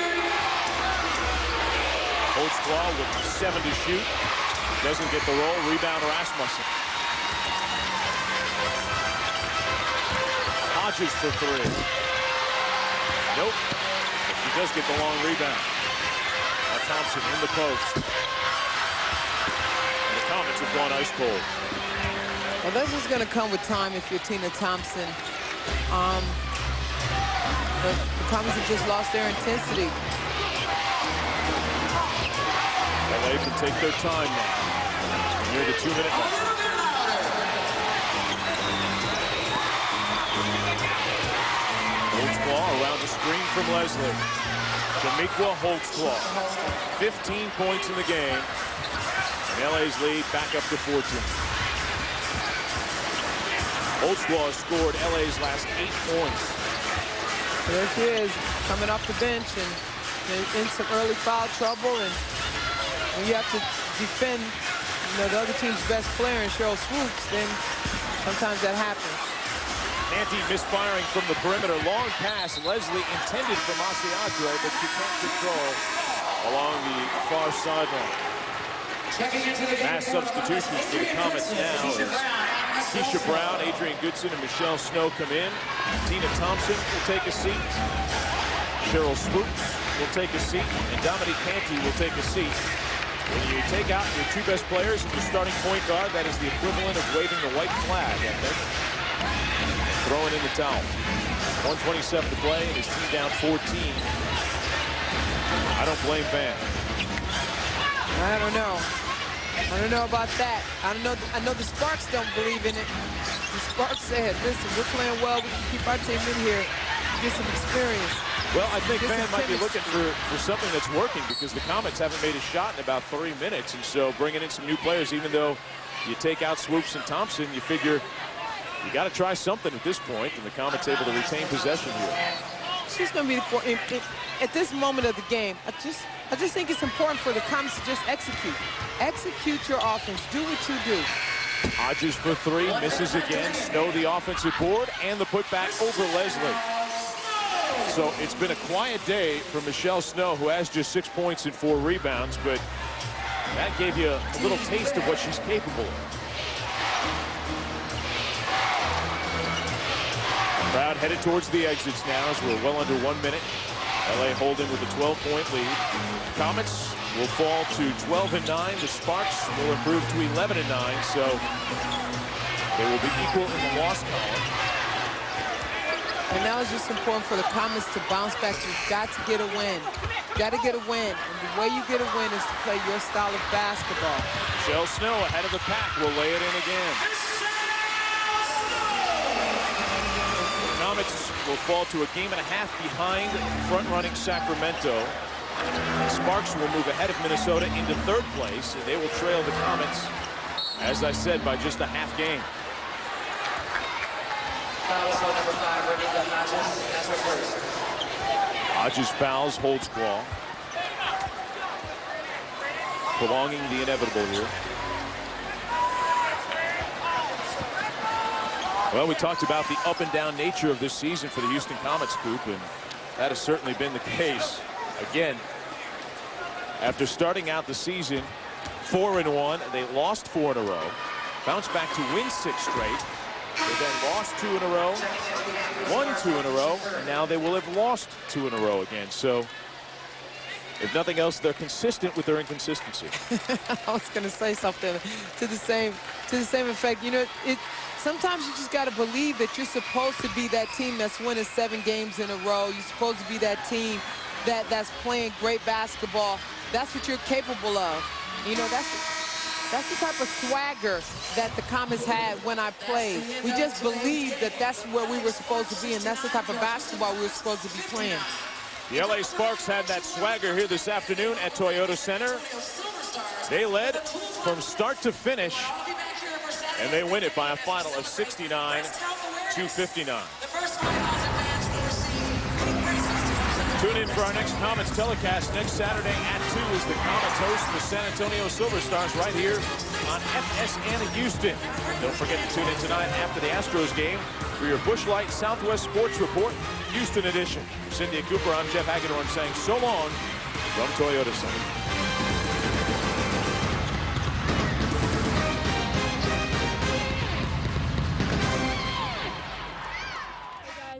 Holtzclaw with 7 to shoot. Doesn't get the roll. Rebound Rasmussen. Hodges for 3. Nope. But she does get the long rebound. Now Thompson in the post. Comets have gone ice cold. Well, this is going to come with time if you're Tina Thompson. The Comets have just lost their intensity. LA can take their time now. Near the 2-minute mark. Holtzclaw around the screen from Leslie. Damiqua Holtzclaw. 15 points in the game. LA's lead back up to 14. Holtzclaw scored LA's last 8 points. There she is, coming off the bench and in some early foul trouble. And when you have to defend, the other team's best player in Cheryl Swoops, then sometimes that happens. Canty misfiring from the perimeter. Long pass. Leslie intended for Masiadre, but she can't control along the far sideline. Mass substitutions for the Comets now as Keisha Brown, Adrian Goodson, and Michelle Snow come in. Tina Thompson will take a seat. Cheryl Swoops will take a seat. And Dominique Canty will take a seat. When you take out your 2 best players and your starting point guard, that is the equivalent of waving the white flag, I think. Throwing in the towel. 1:27 to play, and his team down 14. I don't blame Van. I don't know. I don't know about that. I know the Sparks don't believe in it. The Sparks said, listen, we're playing well. We can keep our team in here, get some experience. Well, I think Van might be looking for something that's working because the Comets haven't made a shot in about 3 minutes. And so bringing in some new players, even though you take out Swoops and Thompson, you figure you got to try something at this point. And the Comets able to retain possession here. She's going to be at this moment of the game. I just think it's important for the Comets to just execute. Execute your offense. Do what you do. Hodges for 3, misses again. Snow the offensive board and the putback over Leslie. So it's been a quiet day for Michelle Snow, who has just 6 points and 4 rebounds, but that gave you a little taste of what she's capable of. Crowd headed towards the exits now as we're well under 1 minute. LA holding with a 12-point lead. Comets will fall to 12-9. The Sparks will improve to 11-9, so they will be equal in the loss column. And now it's just important for the Comets to bounce back. You've got to get a win. You've got to get a win. And the way you get a win is to play your style of basketball. Michelle Snow ahead of the pack will lay it in again. Comets will fall to a game and a half behind front-running Sacramento. Sparks will move ahead of Minnesota into 3rd place, and they will trail the Comets, as I said, by just a half game. Hodges fouls Holtzclaw, prolonging the inevitable here. Well, we talked about the up and down nature of this season for the Houston Comets, Coop, and that has certainly been the case. Again, after starting out the season 4-1, they lost 4 in a row, bounced back to win 6 straight. They then lost 2 in a row, won 2 in a row, and now they will have lost 2 in a row again. So, if nothing else, they're consistent with their inconsistency. I was going to say something to the same effect. You know, sometimes you just got to believe that you're supposed to be that team that's winning 7 games in a row. You're supposed to be that team that's playing great basketball. That's what you're capable of. You know, That's the type of swagger that the Comets had when I played. We just believed that that's where we were supposed to be, and that's the type of basketball we were supposed to be playing. The LA Sparks had that swagger here this afternoon at Toyota Center. They led from start to finish, and they win it by a final of 69-59. Tune in for our next Comets telecast next Saturday at 2 as the Comets host the San Antonio Silver Stars right here on FSN in Houston. Don't forget to tune in tonight after the Astros game for your Busch Light Southwest Sports Report, Houston edition. For Cynthia Cooper, I'm Jeff Hagedorn saying so long from Toyota Center.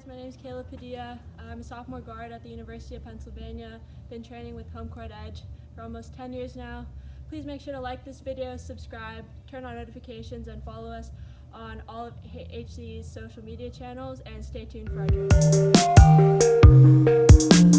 My name is Kayla Padilla. I'm a sophomore guard at the University of Pennsylvania. Been training with HomeCourtEdge for almost 10 years now. Please make sure to like this video, subscribe, turn on notifications, and follow us on all of HC's social media channels, and stay tuned for our journey.